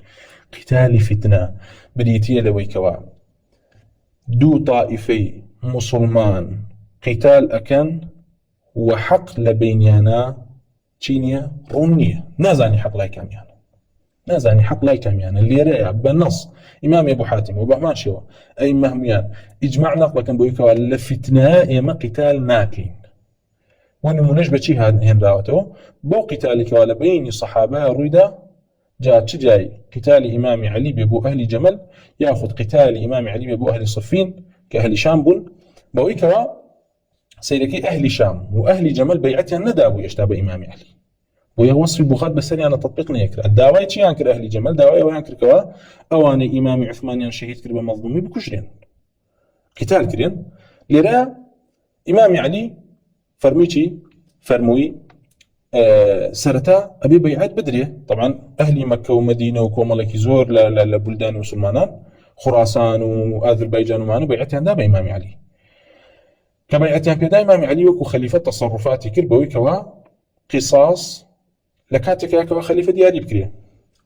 قتال فتنة بريتية لوي كوا دو طائفي مسلمان قتال أكن وحق لبينيانا تشينيا رونية نازاني حق لاي كاميانا اللي رأي بالنص إمام أبو حاتم وبهمان شوا أي مهميان إجماع نقل كان بويكوا لفتنة إما قتال ناكين ونمونج بشي هن دعوته بو قتالك ولا بين صحابة رويدا جاء جاي قتال إمام علي بأبو أهل جمل يأخذ قتال إمام علي بأبو أهل صفين كأهل شام بون بويكوا سيدكي أهل شام وأهل جمل بيعتها ندابوا يشتاب إمام علي وهي وصف بغات بسري أنا تطبيق نيكر الدعوة شيء ينكر أهل جمال دعوة ينكر كوا أواني إمام عثمان شهيد كرب مظلومي بكشرين قتال كرين لرا إمام علي فرميتي فرموي سرتا أبي بيعات بدرية طبعا أهل مكة ومدينة وكوملكي زور لبلدان وسلمانان خراسان وأذربيجان ومانو بيعتي عندها بإمام علي كبيعتي عن إمام علي وكو خليفة تصرفاتي كربوي كوا قصاص لكاتك يا كوا خليفة دياري بكريه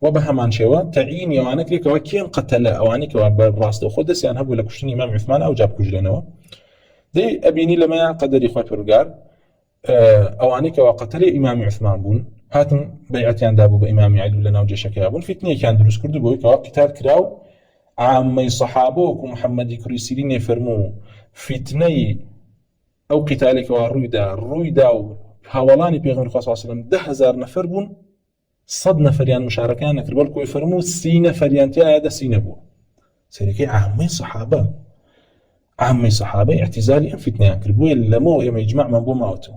وبهمان شوا تعيين يوانك لي كوا كين قتل أواني كوا براس خدس يعني هبوا لكشتني إمام عثمان أو جاب كجلنوا دي أبيني لما قدر إخوة برقار أواني كوا قتل إمام عثمان بون هاتن بيعتي عن دابو بإمام علي لنا وجيشك يابون فتنة كان دروس كردو بوي كوا قتال كراو عامي صحابوك ومحمد كريسيرين يفرمو فتنة أو قتالك ورويدا هاولاني بيغمبر صلى الله عليه وسلم 10,000 نفر بون 100 نفريان مشاركان نكربلكو يفرمو 3 نفريان تاع هذا سينبو سيركي عامي صحابة اعتزالي فتنة كربو إلا مو يما يجمع من بو ماوتو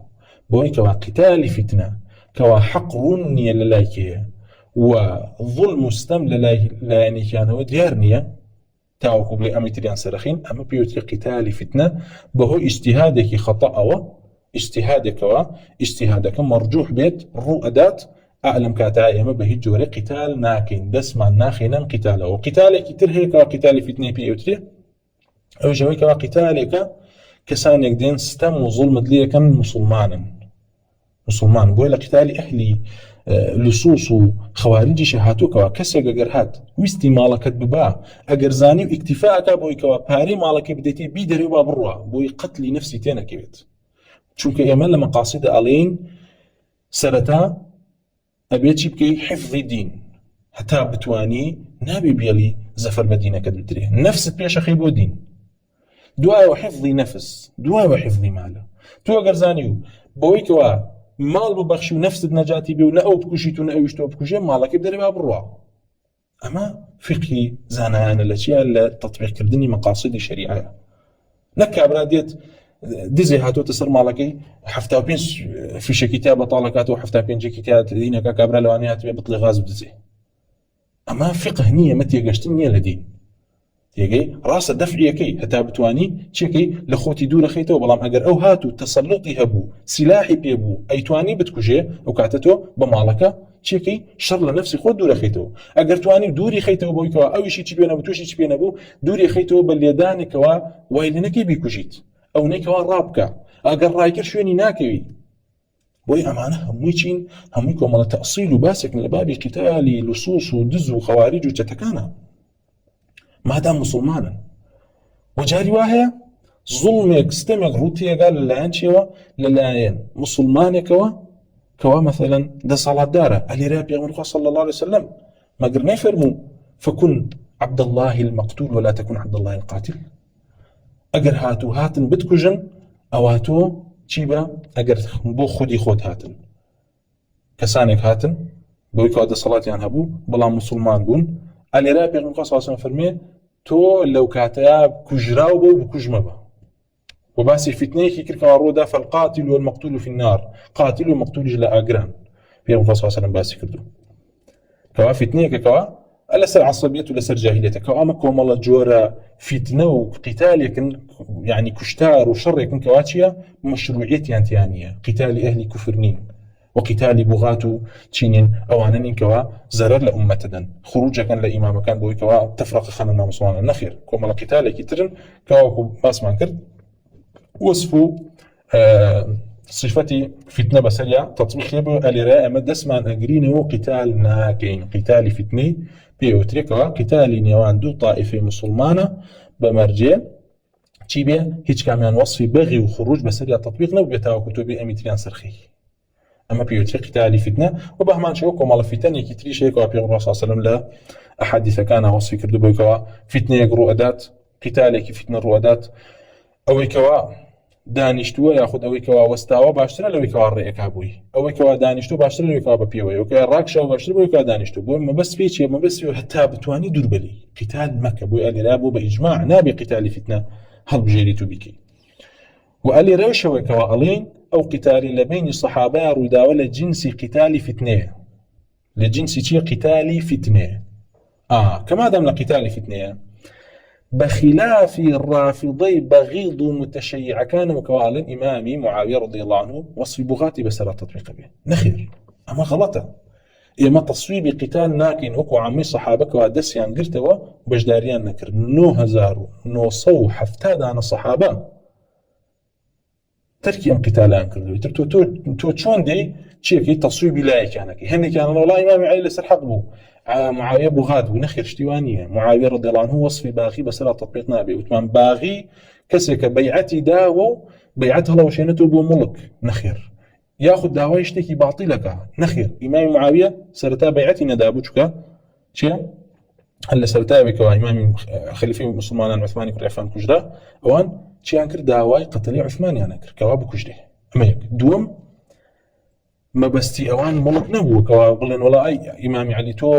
بوي كوا قتال فتنة كوا حق رنية للايكيه وظلم مستم للاي يعني كانوا ديارنية تاوكو بلي أميتريان سرخين أما بيوتي قتال فتنة بهو اجتهادك خطأ اجتهادك مرجوح بيت الرؤدات أعلم كاتايا ما به جوري قتال ناكين دسما ناخينا قتاله وقتالك ترهيك وقتال فتنة بيوتي أو جويك وقتالك كسان يقدين ستم وظلم دليكا مسلمان بويلا قتال أهلي لصوص خوارجي شهاتوك وكسر أجرهات ويستي مالك ببا أجرزاني واكتفاءك بويك وباري مالك بديتي بيدري وبروا بوي قتلي نفسي تينا كبت چونك يمن لما قاصد ألين سرتا أبيتي بكي حفظ الدين حتى بتواني نابي بيلي زفر مدينة كدري نفس بيش أخي بو دين دعاء وحفظ نفس دعاء وحفظ ماله تو أجرزانيو بويك مال ببخشي ونفس النجاتي بيو نأو بكشيتو نأو يشتو بكشي مالك بدري وبروا أما فقهي زانان الأشياء اللي تطبيق كردني مقاصد الشريعة نكا براديت دزي هاتو تسر مالكي حفتا بينش في شي كتابة طالكاتو حفتا بينجي كتابة دينك كابرا لوانيات بيبطلي غاز بدزي أما فقه نية متى قشتنية لدين يجي راس الدفعية كي حتى بتواني شكي لخوتي دور خيته وبلام أجر أو هاتو تسلطي هبو سلاحي بيبو أي تواني بتكوجي أو كعتته بمالكة شكي شر لنفسي خود دور خيته أجر تواني دوري خيته بويكوا أو شيء تبينا بتوشي تبينا بو دوري خيته باليدان كوا ويلنكي بيكوجيت أو نكوا رابكا أجر رايكر شويني ناكوي بوي أمانة هميشين هميكم على تأصيل وباسك من باب قتال لصوص ودز وخوارج وتتكانا ما دام مسلمانا وجاري واهية ظلمك استمع روتيا قال لا انشوا للاين مسلمان كوا مثلا ده صلاة دارة اللي راب يا صلى الله عليه وسلم ما قرنا يفرموا فكن عبد الله المقتول ولا تكن عبد الله القاتل اگر هاتو هاتن بتكجن او هاتو تشيبا اگر بو خودي خود هاتن كسانك هاتن بويكو ده صلاة يعني هبو بلا مسلمان بون اللي راب يا صلى الله عليه وسلم فرمي تو لو كاتيا كجراو بو بكجمه با وباسي فتنه كيكر كوارودا فالقاتل والمقتول في النار قاتل ومقتول جلا اجران في صلى الله عليه وسلم باسي كردو كوا فتنه كوا الا سر عصبيه ولا سر جاهليه كوا مكم والله جورا فتنه وقتال يكن يعني كشتار وشر يكن كواتشيا مشروعيتي انتيانيه قتال اهل كفرنين وقتال بغاتو تشينين أوانن كوا زرر لأمتدن خروجا كان لإمام كان بوي كوا تفرق خاننا مسوانا نخير كما القتال كترن كوا باس ما كرد وصفوا صفتي فتنة بسرية تطبيق يبو الراء مدس ما أجرينه قتال ناكين قتال فتنة بيوتريكوا قتال نيوان دو طائفة مسلمانة بمرجع تشيبه هيك كمان وصف بغي وخروج بسرية تطبيقنا وبيتاو كتبي أميتريان سرخي أما بيوتي قتال فتنة وبهمان شوكو مال فتنة يكتري شيء وابي الله صلى الله عليه وسلم لا أحاديث كان وصف كردو بيكوا فتنة يقرو أدات قتالك فتنة رؤدات أو يكوا دانشتو ياخذ أو يكوا واستاوا باشترى لو يكوا الرئيك أبوي أو يكوا دانشتو باشترى لو يكوا ببيوي وكوا راكشة وباشترى لو يكوا دانشتو بو ما بس فيه شيء ما بس فيه حتى بتواني دور بلي قتال مكة بو قال لا بو بإجماع نابي قتال فتنة هل بجيريتو بكي وقال لي روشة وكوا ألين أو قتال لبين الصحابة ردا ولا جنس قتال فتنة لجنس شيء قتال فتنة كما دام لقتال فتنة بخلاف الرافضي بغيض متشيع كان وكوال إمامي معاوية رضي الله عنه وصف بغاتي بسرى تطبيق به نخير أما غلطة إما تصويب قتال ناكن وكو عمي صحابك وادسيان قرتوا وبجداريان نكر نو هزارو نو صو حفتاد عن الصحابة تركي أم قتالان كردو تو تشون دي تشيكي تصويب لايك كانك هني كان والله إمامي علي لسر حقبو معاوية بغاد ونخير اشتوانية معاوية رضي الله عنه وصف باغي بسرى تطبيق نابي وتمان باغي كسك بيعتي داو بيعتها لو شينته بو ملك نخير ياخذ داوای شتێکی باطیلەکە نەخێر ئیمامی معاویە سەرەتا بەیعەتی نەدابوو چونکە چییە هەر لە سەرەتایەوەی کەوا ئیمامی خەلیفەی موسڵمانان عوسمانی کوڕی عەفان کوژرا ئەوان چیان کرد داوای قەتڵی عوسمانیان کرد کەوا بکوژرێ ئەمە یەک دووەم مەبەستی ئەوان مڵک نەبوو کەوا بڵێن وەڵای ئیمامی عەلی تۆ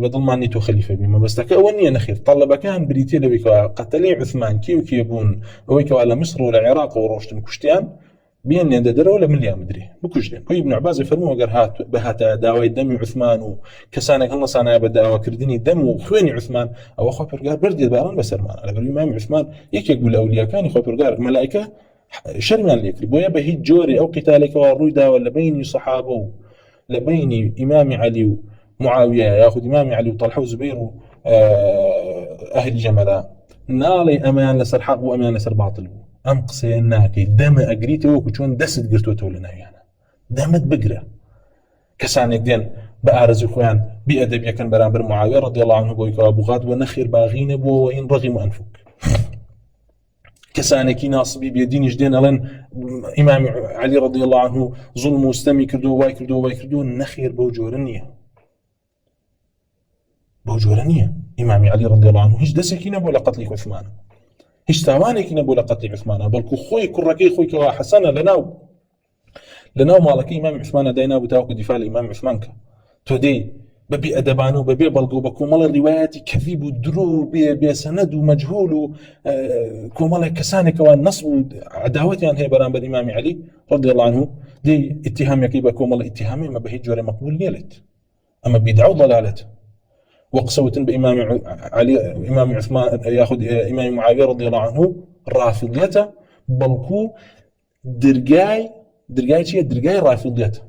بەدڵمانی تۆ خەلیفە بی مەبەستەکە ئەوە نییە نەخێر تەڵەبەکان بریتێ لەوەی کەوا قەتڵی عوسمان کێ و کێ بوون ئەوەی کەوا لە میسر و لە عێراق و ڕۆشتن کوشتیان بين يندر ولا مليان مدري بكوجدين كوي ابن عباس يفرموا غير هات بهاتا داوي دم عثمان وكسانك الله صانع بداوا كردني دم وخويني عثمان او خو برغار بردي باران بسرمان على الامام عثمان يك يقول الاولياء كان خو برغار ملائكه شرمان ليك بويا به جوري او قتالك ورويدا ولا بين صحابه لبين امام علي ومعاويه ياخذ امام علي وطلحه وزبير اهل جمله نالي امان لسر حق وامان لسر باطل ام قسيناكي دم اجريتي وكون دست قرتو لنا يعني دمت بقره كسانك دين بارز خوان بادب يكن برامبر معاويه رضي الله عنه بويك ابو غاد ونخير باغين بو وان رغم انفك كسانك ناصبي بيدين جدين لن امام علي رضي الله عنه ظلم مستمي كردو واي كردو نخير بوجورنيه امام علي رضي الله عنه هيش دسكينه ولا قتل عثمان هیچ تاوانێکی نەبوو لە قەتڵی عوسمانە بەڵکو خۆی کوڕەکەی خۆی کەوا حەسەنە لەناو ماڵەکەی ئیمامی عوسمانە داینابوو تاوەکو دیفاع لە ئیمامی عوسمان کە تۆ دێی بەبێ ئەدەبان و بەبێ بەڵگە و بە کۆمەڵە ڕیوایەتی کەذیب و درۆ و بێسەنەد و مەجهوڵ و کۆمەڵێک کەسانێکەوە نەسب و عەداوەتیان هەیە بەرامبەر ئیمامی عەلی رضی الله عنه دێی ئیتیهامیەکەی بە کۆمەڵە ئیتیهامی ئەمە بە هیچ جۆرە مەقبول نییە لێت ئەمە بیدعە و ضەلالەتە وقسوة بإمام علي إمام عثمان يأخذ إمام معاوية رضي الله عنه رافضيته بلكو درجاي شيء درجاي رافضيته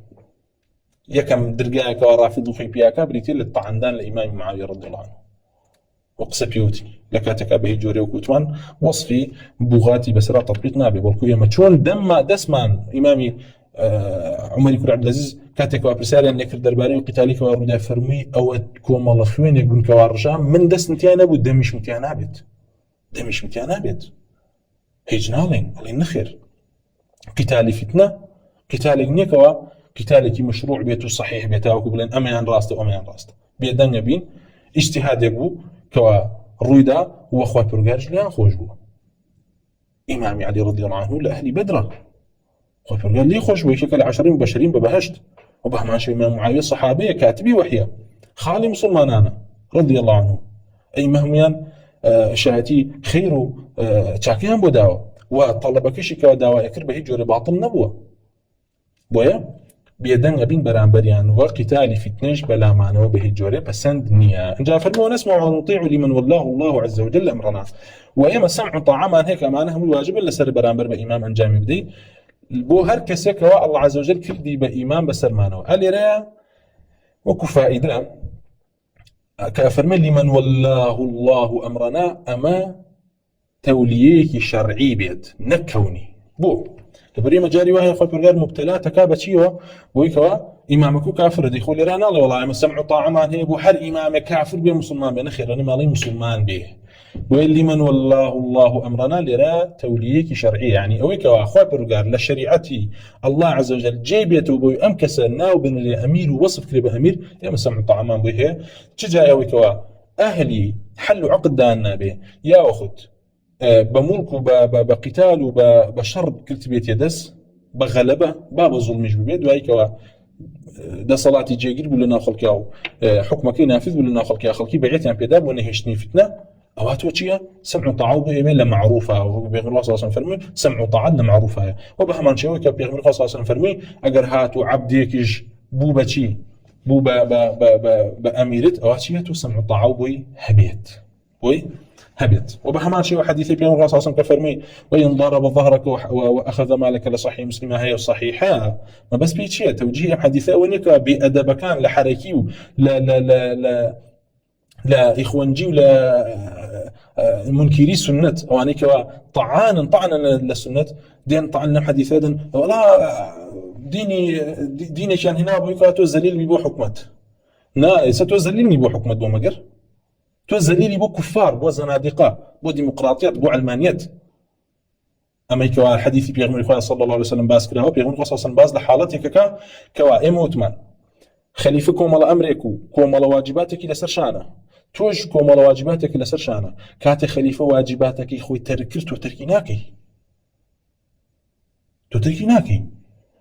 يكم درجاي كرافض في بياكا بريتي للطعندان لإمام معاوية رضي الله عنه وقسبيوتي لكاتك به جوري وكوتمان وصفي بوغاتي بسرعة تطبيق نابي بلكو يما تشون دسمان إمامي عمر كرع عبد العزيز كاتك وابرسالي أن يكر درباري وقتالي كواردا فرمي أو كوم الله خوين يقول كوارجام من دس نتيانا بود دمش متيانابت هيجنالين الله نخير قتالي فتنة قتالي نيكوا قتالي مشروع بيته صحيح بيته وكبلين أميان راسته بيدان يبين اجتهاد يقو كوا رويدا وأخوة برغارج ليان خوش بو إمامي علي رضي الله عنه لأهل بدرة قال لي خوش ويشكل 10 مبشرين ببهشت وبهماش إمام معاوية صحابية كاتبي وحيا خالي مسلمان أنا رضي الله عنه أي مهميان شهاتي خير تشاكيان بوداوا وطلبك شيء كداوا يكر به جور باطل نبوه بويا بيدن أبين برانبريان وقتال فتنش بلا معنى وبه جور بسند نيا جاء فرموا نسمع ونطيع لمن والله الله عز وجل أمرنا وإما سمع طاعما هيك أمانهم الواجب إلا سر برانبر بإمام أنجامي بدي بو هر کەسێک کەوا الله عز وجل کردی بە ئیمان بەسەرمانەوە ئەلێرە وەکو فائیدە کە فەرمێ لمن والله الله أمرنا ئەمە تەولیەیەکی شەرعی بێت نەکەونی بۆ لەبەرەوەی مەجاری وایە خۆی پەروەردگار مبتەلا تەکا بەچیەوە بۆی کەوا ئیمامەکە و کافرە دەی خۆ لێرە ناڵێ وەڵای ئەمە سەمع و طاعەمان هەیە بۆ هەر ئیمامێک کافر بێ مسلمان بێ نەخێر ئەنێ ماڵی مسلمان بێ لمن والله الله أمرنا لرا توليك شرعي يعني أويك وأخوة برقار لشريعتي الله عز وجل جيبيته بوي أمكسر ناو بن الأمير ووصف كلي بأمير يا سمع طعمان بويه تجا أويك أهلي حلوا عقد دانا به يا أخت بملك بقتال وبشر كلت بيت يدس بغلبة باب ظلمش ببيد وأيك ده صلاتي جيجير بلنا خلقه حكمك نافذ بلنا خلقه خلقي بعيتنا بيداب ونهشني فتنة او هاتو چیە سمع و طاعة بێ لە معروفە و پێغمبەر صلی الله علیه و فەرمی سمع و طاعة لە معروفە و بە هەمان شێوەیە کە پێغمبەر صلی الله علیه و فەرمی ئەگەر هاتو عەبدێکیش بوو بەچی بوو بە ئەمیرت ئەوە چیە تو سمع و طاعة بۆی هەبێت هبت وبهمان شيء حديث ابن عمر صلى الله عليه وسلم وإن ضرب ظهرك وأخذ مالك لصحيح مسلم هي صحيحة ما بس بيتشي توجيه حديثة ونك بأدب كان لحركي لا إخوانجي ولا منكري سنة وانك طعنا للسنة دين طعنا حديثا ولا ديني كان هنا بيقاتو زليل بيبو حكمت نا ستو زليل بيبو حكمت بو مقر تو زليل بو كفار بو زنادقة بو ديمقراطيات بو علمانيات اما يكوا حديث بيغمر صلى الله عليه وسلم باس كده بيغمر صلى الله عليه وسلم باس لحالتك كوا اموتمان خليفكم على امريكو كوم على واجباتك لسر شانه توش كوم على واجباتك لسر شانه كات خليفه واجباتك خوي تركرت وتركيناكي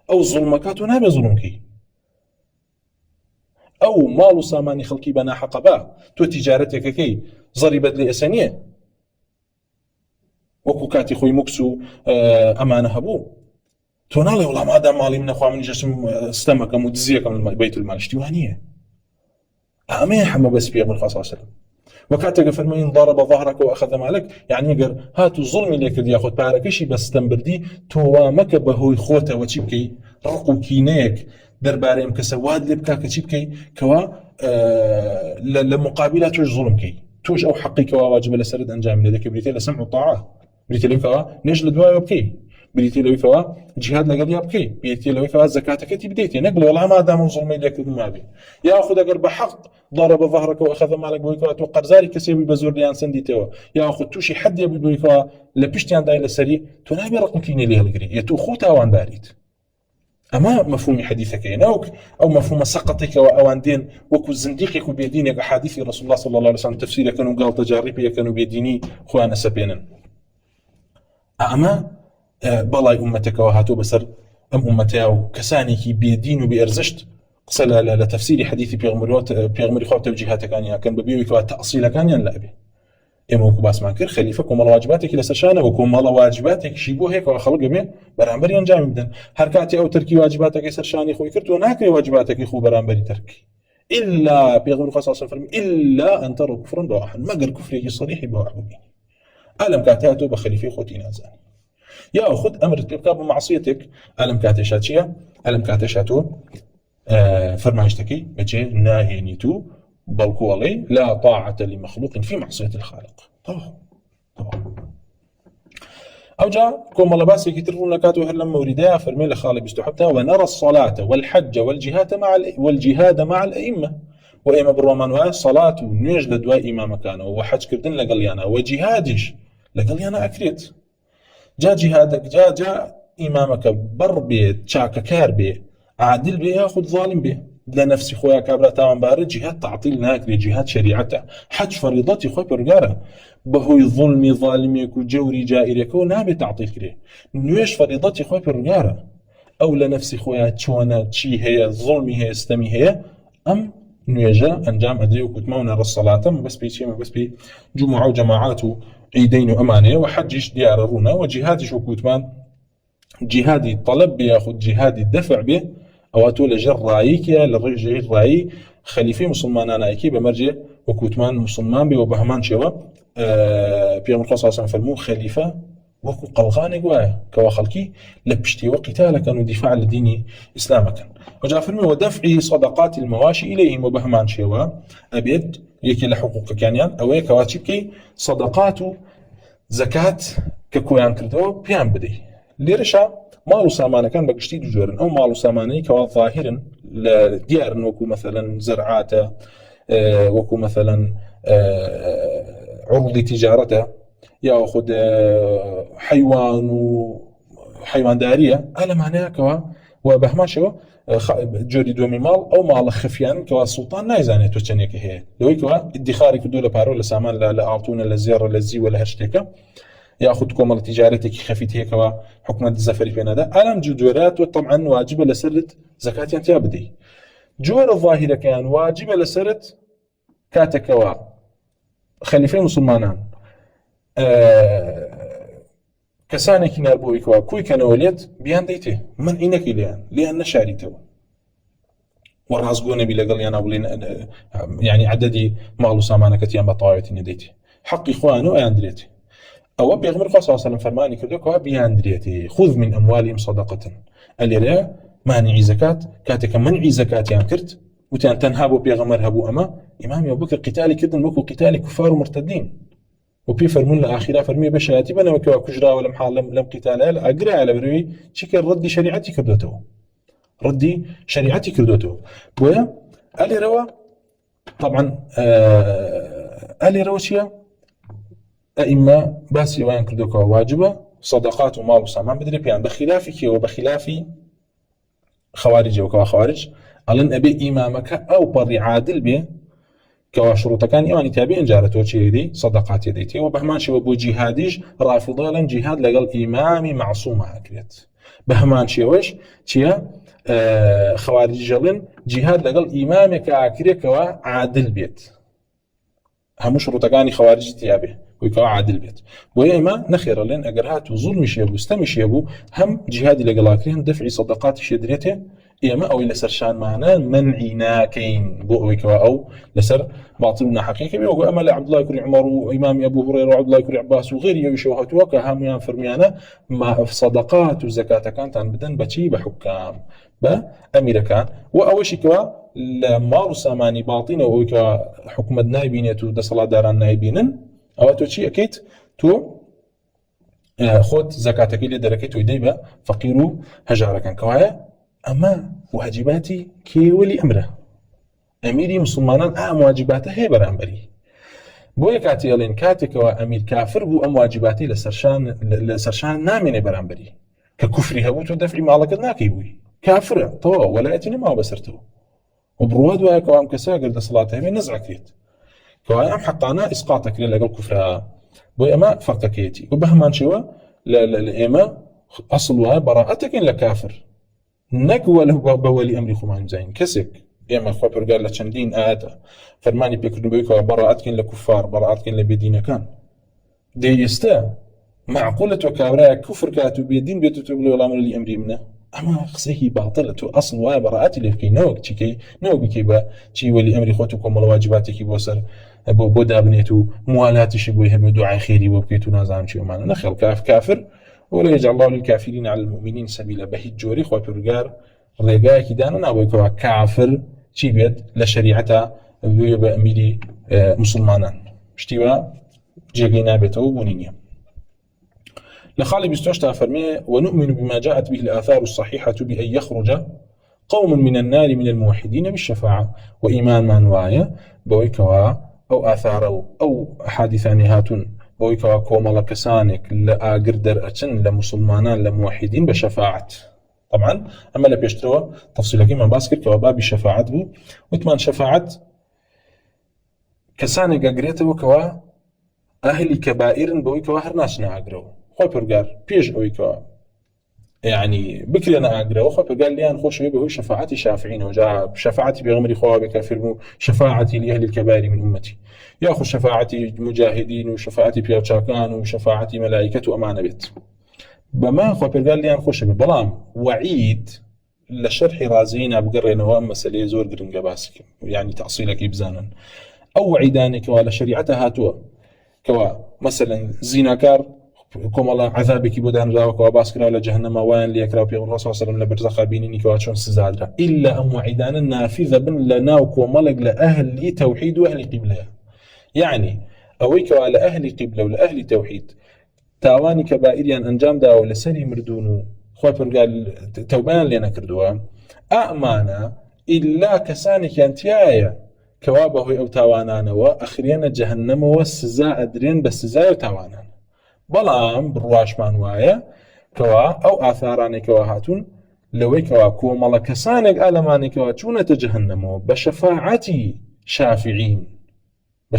او ظلمكات ونابي ظلمكي او مال ساماني خلقي بنا حقبا تو تجارتك كي ضربت لي اسانيه وكو كاتي خوي مكسو امانه هبو تو نالي والله ما دام مالي من اخوان من جسم استمك مدزيك من بيت المال اشتوانيه امين حما بس في ابن صلى الله عليه وسلم وكاتك فرمين ضرب ظهرك واخذ مالك يعني يقر هاتو ظلمي لك ياخذ باركشي بس تنبردي تو مكبه هو خوته وتشبكي رقو كينيك درباريم كسواد لي بكاك تشبكي كوا لمقابله توج ظلمكي توج او حقك واجب لسرد انجام لك بريتي لسمع الطاعه بريتي لك نجل دواء وبكي بريتي لك جهاد لقد يبكي بريتي لك زكاتك تبديتي نقل والله ما دام ظلمي لك ما بي ياخذ اقر بحق ضرب ظهرك واخذ مالك بويكوا توقر زاري كسيبي بزور ليان سنديتوا ياخذ توشي حد يبي بويكوا لبشتيان داي لسري تو نابي رقم كيني ليه القري يتو خوتا وان داريت اما مفهوم حديثك يناوك او مفهوم سقطك واوان دين وكو زنديقك بيدينك احاديث رسول الله صلى الله عليه وسلم تفسير كانوا قال تجاربي كانوا بيديني خوانا سبينا اما بلاي امتك وهاتو بسر امتها كساني بيدين وبيرزشت قصلا لتفسير حديث بيغمر خو توجيهاتك كان ببيوك تاصيل كان لا ابي اما كو باس ماكر خليفكم الله واجباتك لسشانه وكم الله واجباتك شيبو هيك وخلق به برامبر ينجام بدن حركاتي او تركي واجباتك سرشاني خوي كرت وناكري واجباتك خو برامبر تركي الا بيغمر خو صلى الله عليه وسلم الا ان تروا كفرا بواحد ما قال كفري صريح بواحد ألم كاتاتو بخليفي خوتي نازاني يا أخذ أمر ارتكاب معصيتك ألم كاتشاتشيا ألم كاتشاتو فرمايشتكي بجي ناهينيتو بالكولي لا طاعة لمخلوق في معصية الخالق طبعا أو جاء كوم الله باسي كترون كاتو هرلم موردها فرمي لخالق بستحبتها ونرى الصلاة والحج والجهاد مع الأئمة وإما بالرومان والصلاة نيج لدواء إمام كان وحج كردن لقليانا وجهادش لقليانا أكريت جاء جهادك جاء إمامك بر بيت شاك كار بي عادل بي ياخذ ظالم بي لنفسي خويا كابرا تاوان بارد جهاد تعطيل ناكري جهاد شريعته حج فريضتي خوي برقارة بهوي ظلمي ظالميك وجوري جائريك ونابي تعطيل كري نويش فريضتي خوي برقارة أو لنفسي خويا تشوانا تشي هي ظلمي هي استمي هي أم نويجا أنجام أدري وكتمونا الصلاة بس بيشي بس بي جمعة وجماعات عيدين وأمانية وحجش ديار رونا وجهادش وكتمان جهادي طلب بياخد جهادي الدفع به أو أتول جر رايك يا للرجل راي خليفة مسلمان أنا أكيد بمرجع وكتمان مسلمان بي وبهمان شوا بيوم القصة صلى الله خليفة وكو قلغاني قوايا كوا خلقي لبشتي وقتال كانوا دفاع لدين إسلامك وجاء فرمي ودفع صدقات المواشي إليهم وبهمان شوا أبيد يكي لحقوق كانيان أو كواتشبكي صدقات زكاة ككويان كردو بيان بدي ليرشا مالو سامانه كان بقشتي دجورن أو مالو سامانه كوا ظاهرا لديار وكو مثلا زرعاته وكو مثلا عروض تجارته ياخذ حيوان وحيوان داريه على معناها كوا وبهما شو جوري دومي مال او مال خفيان كوا السلطان نايزانه توشنيك هي لو كوا ادخاري كدوله بارو لسامان لا اعطونا للزياره للزي ولا هشتكا ياخذ كوم تجارتك خفيت هيك كوا حكم الزفري فين هذا علم جدورات وطبعا واجبه لسرت زكاه انت بدي جور الظاهره كان واجبه لسرت كاتكوا خەلیفەی مسلمانان کەسانێکی ناربووی کەوا کوی کەنەوە لێت بیان دەیتێ من ئینەکی لیان نەشاریتەوە و ڕازگۆ نەبی لەگەڵ یان نابڵێن یعنی عەدەدی ماڵ و سامانەکەتیان بە تەواوەتی نەدەیتێ حەقی خۆیانەوە ئەیان درێتێ ئەوە پێغەمبەر خوا صلی الله علیه و سلم فەرمانی کردووە کەوا بیان درێتێ خذ من ئەموالهم صدقة ئەلێرە مانعی زەکات کاتێکە منعی زەکاتیان کرد وتیان تەنها بۆ پێغەمبەر هەبوو ئەمە ئیمامی ئەبوبەکر قیتالی کردن وەکو قیتالی کوفار و مرتدین و پێی فەرموون لە ئاخیرا فەرمی بەشایەتی بنەوە کەوا کوژراوە لەم حاڵ لەم قیتالە ئەگرایە لە بەروی چیکە ڕەدی شەریعەتی کردوێتەوە ڕەدی شەریعەتی کردوێتەوە بۆیە ئەلێرەوە طبعا ئەلێرەوە چییە ئەئیمە باسی ئەویان کردوکەوە واجبە صدقات و ماڵ و سامان بدرێ پێیان بەخلافی کێوە بەخلافی خوارجەوە کەوا خوارج ئەڵێن ئەبێ ئیمامەکە ئەو پەڕی عادل بێ کەوا شروطەکانی ئەوانی تابێ ئەنجارە تۆ چێدەی صدقاتی دەیتێ و بە هەمان شێوە بۆ جیهادیش ڕافیضە لەن جیهاد لەگەڵ ئیمامی معسوومە ئەکرێت بە هەمان شێوەش چییە خوارجەڵێن جیهاد لەگەڵ ئیمامێکە ئاکرێکەوە عادل بێت هەموو شروطەکانی خوارجی تیابێ ویکەوە عادل بێت بۆیە ئێمە نەخێرەڵێن ئەگەر هات و زوڵمیشێ بوو ستەمیشێ بوو هەم جیهادی لەگەڵاکرێن دەفعی صدقاتیشێ درێتێ ئێمە ئەوەی لەسەر شانمانە منعی ناکەین بۆ ئەوەیکەوە ئەو لەسەر باطل و ناحەقیەکە بێ وەکو ئەمە لە عەبدوڵای کوڕی عومەر و ئیمامی ئەبوو هورەیرە و عەبدوڵای کوڕی عەباس و غێری ئەویشەوە هاتووە کە هەمویان فەرمیانە صدقات و زەکاتەکانتان بدەن بەچی بە حوکام بە ئەمیرەکان و ئەوەشی کەوا لە ماڵ و سامانی باڵتینەوە ئەوەی کە حکومەت نایبینێت و دەسەڵاتداران نایبینن ئەوە تۆ چی ئەەکەیت تۆ خۆت زەکاتەکەی لێ دەرەکەیت تۆی دەی بە فەقیر و هەژارەکان کەوایە ئەمە واجباتی کێوەلی ئەمرە ئەمیری مسلمانان ئەم واجباتە هەیە بەرامبەری بۆیە کاتی ئەڵێن کاتێکەوە ئەمیر کافر بوو ئەم واجباتی لەسەرشان نامێنێ بەرامبەری کە کوفری هەبوو تۆ دەفعی ماڵەکەت ناکەی بووی کافرە تەواو وەلایەتی نەماوە بەسەرتەوە و بڕوا دوایە کەوا ئەم کەسە ئەگەر دەسەڵات هەبێ نەزعەکرێت کەوایە ئەم حەقانە ئیسقاتەکرێت لەگەڵ کوفرا بۆ ئێمە فەرقەکەیەتی و بە هەمان شێوە لە ئێمە ئەسڵ وایە بەڕائەتەکەین لە کافر نەکوە لە بەوەلی ئەمری خۆمان بزانین کەسێک ئێمە خوا پەروەردگار لە چەندین ئاەتە فەرمانی پێکردنەوەی کەوا بەڕائەتکەین لە کوفار بەڕائەتکەین لە بێدینەکان دەی ئێستا معقولە تۆ کابرایە کوفر کات و بێدین بێت و تۆ بڵێ وەڵام وەلی ئەمری منە ئەمە قسەی باتڵە تۆ ئەسڵ وایە بەڕائەتی لێ بکەی نەوەک چیکەی نەوەک بکەی بە چی وەلی ئەمری خۆت و کۆمەڵ واجباتێکی بۆ سەر بۆ دابنێت و موالاتیشی بۆی هەبێ دوعای خێری بۆ بکەیت و نازانم چی ومانە نەخێڵ کافر ولا يجعل الله للكافرين على المؤمنين سبيلا بهي جوري خو پرگار ڕێگایەکی دانا نابوویکەوە کافر چی بێت لە شەریعەتە بێ بە ئەمیری مسلمانان شتیوە جێگەی نابێتەوە بوونی نییە لە خاڵی 28 تا فەرمێ ونؤمن بما جاءت به الآثار الصحيحة بأن يخرج قوم من النار من الموحدين بالشفاعة وإيمان من وايا بويكوا أو آثار أو حادثان هاتون بويكوا كومالا كسانك لا أقدر أتن لمسلمانان لموحدين بشفاعة طبعا أما لا بيشتروا تفصيل كيما باسكر كواباب الشفاعة بو وثمان شفاعة كسانك أقريته وكوا أهل كبائر بويكوا هرناشنا أقروا خوي برجار بيج بويكوا يعني بكري أنا أقرأ وخوي قال لي أنا خوش بيه شفاعتي شافعين وجاء شفاعتي بغمري خوابك كافر شفاعتي لأهل الكبائر من أمتي يأخذ شفاعتي مجاهدين وشفاعتي بيرشاكان وشفاعتي ملائكة وأمانة بيت بما خوي قال لي أنا خوش بيه بلام وعيد لشرح رازينا بقرينا وأما مسألة زور قرنجا باسك يعني تأصيلك يبزانا أو وعيدانك ولا شريعتها هاتوا كوا مثلا زيناكار كم الله عذابك بدان راوك وباسكنا ولا جهنم وين ليكراو بيقول الرسول صلى الله عليه وسلم لبرزخ بينيني كواتشون سزادرا إلا أم وعيدان النافذة بن لناوك وملق لأهل توحيد وأهل قبلة يعني أويك على أهل قبلة ولا توحيد تاواني كبائريا أنجام دا ولا سري مردونو خوابر قال توبان لنا كردوا أأمانا إلا كساني كانت يايا كوابه أو تاوانانا وأخرين جهنم والسزاء أدرين بالسزاء وتاوانانا بەڵام بڕواشمان وایە کەوا ئەو ئاثارانێکەوە هاتوون لەوەی کەوا کۆمەڵە کەسانێک ئالەمانێکەوە چوونەتە جەهەنەمەوە بە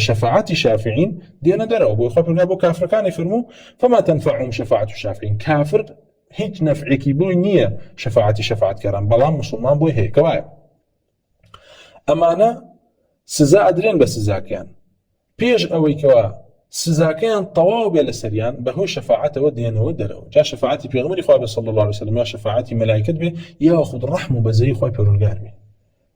شەفاعەتی شافعین دێنە دەرەوە بۆ خۆپرگا بۆ کافرەکانی فەرموو فما تنفعهم شەفاعەت الشافعین کافر هیچ نەفعێکی بۆی نییە شەفاعەتی شەفاعەتکاران بەڵام موسڵمان بۆی هەیە کەوایە ئەمانە سزا ئەدرێن بە سزاکیان بيج أوي كوا سزاكيان طواو بلا سريان بهو شفاعته ودينا ودرو جا شفاعتي بيغمري خواب صلى الله عليه وسلم يا شفاعتي ملائكة بي ياخذ رحمه بزي خواب بيرونغار بي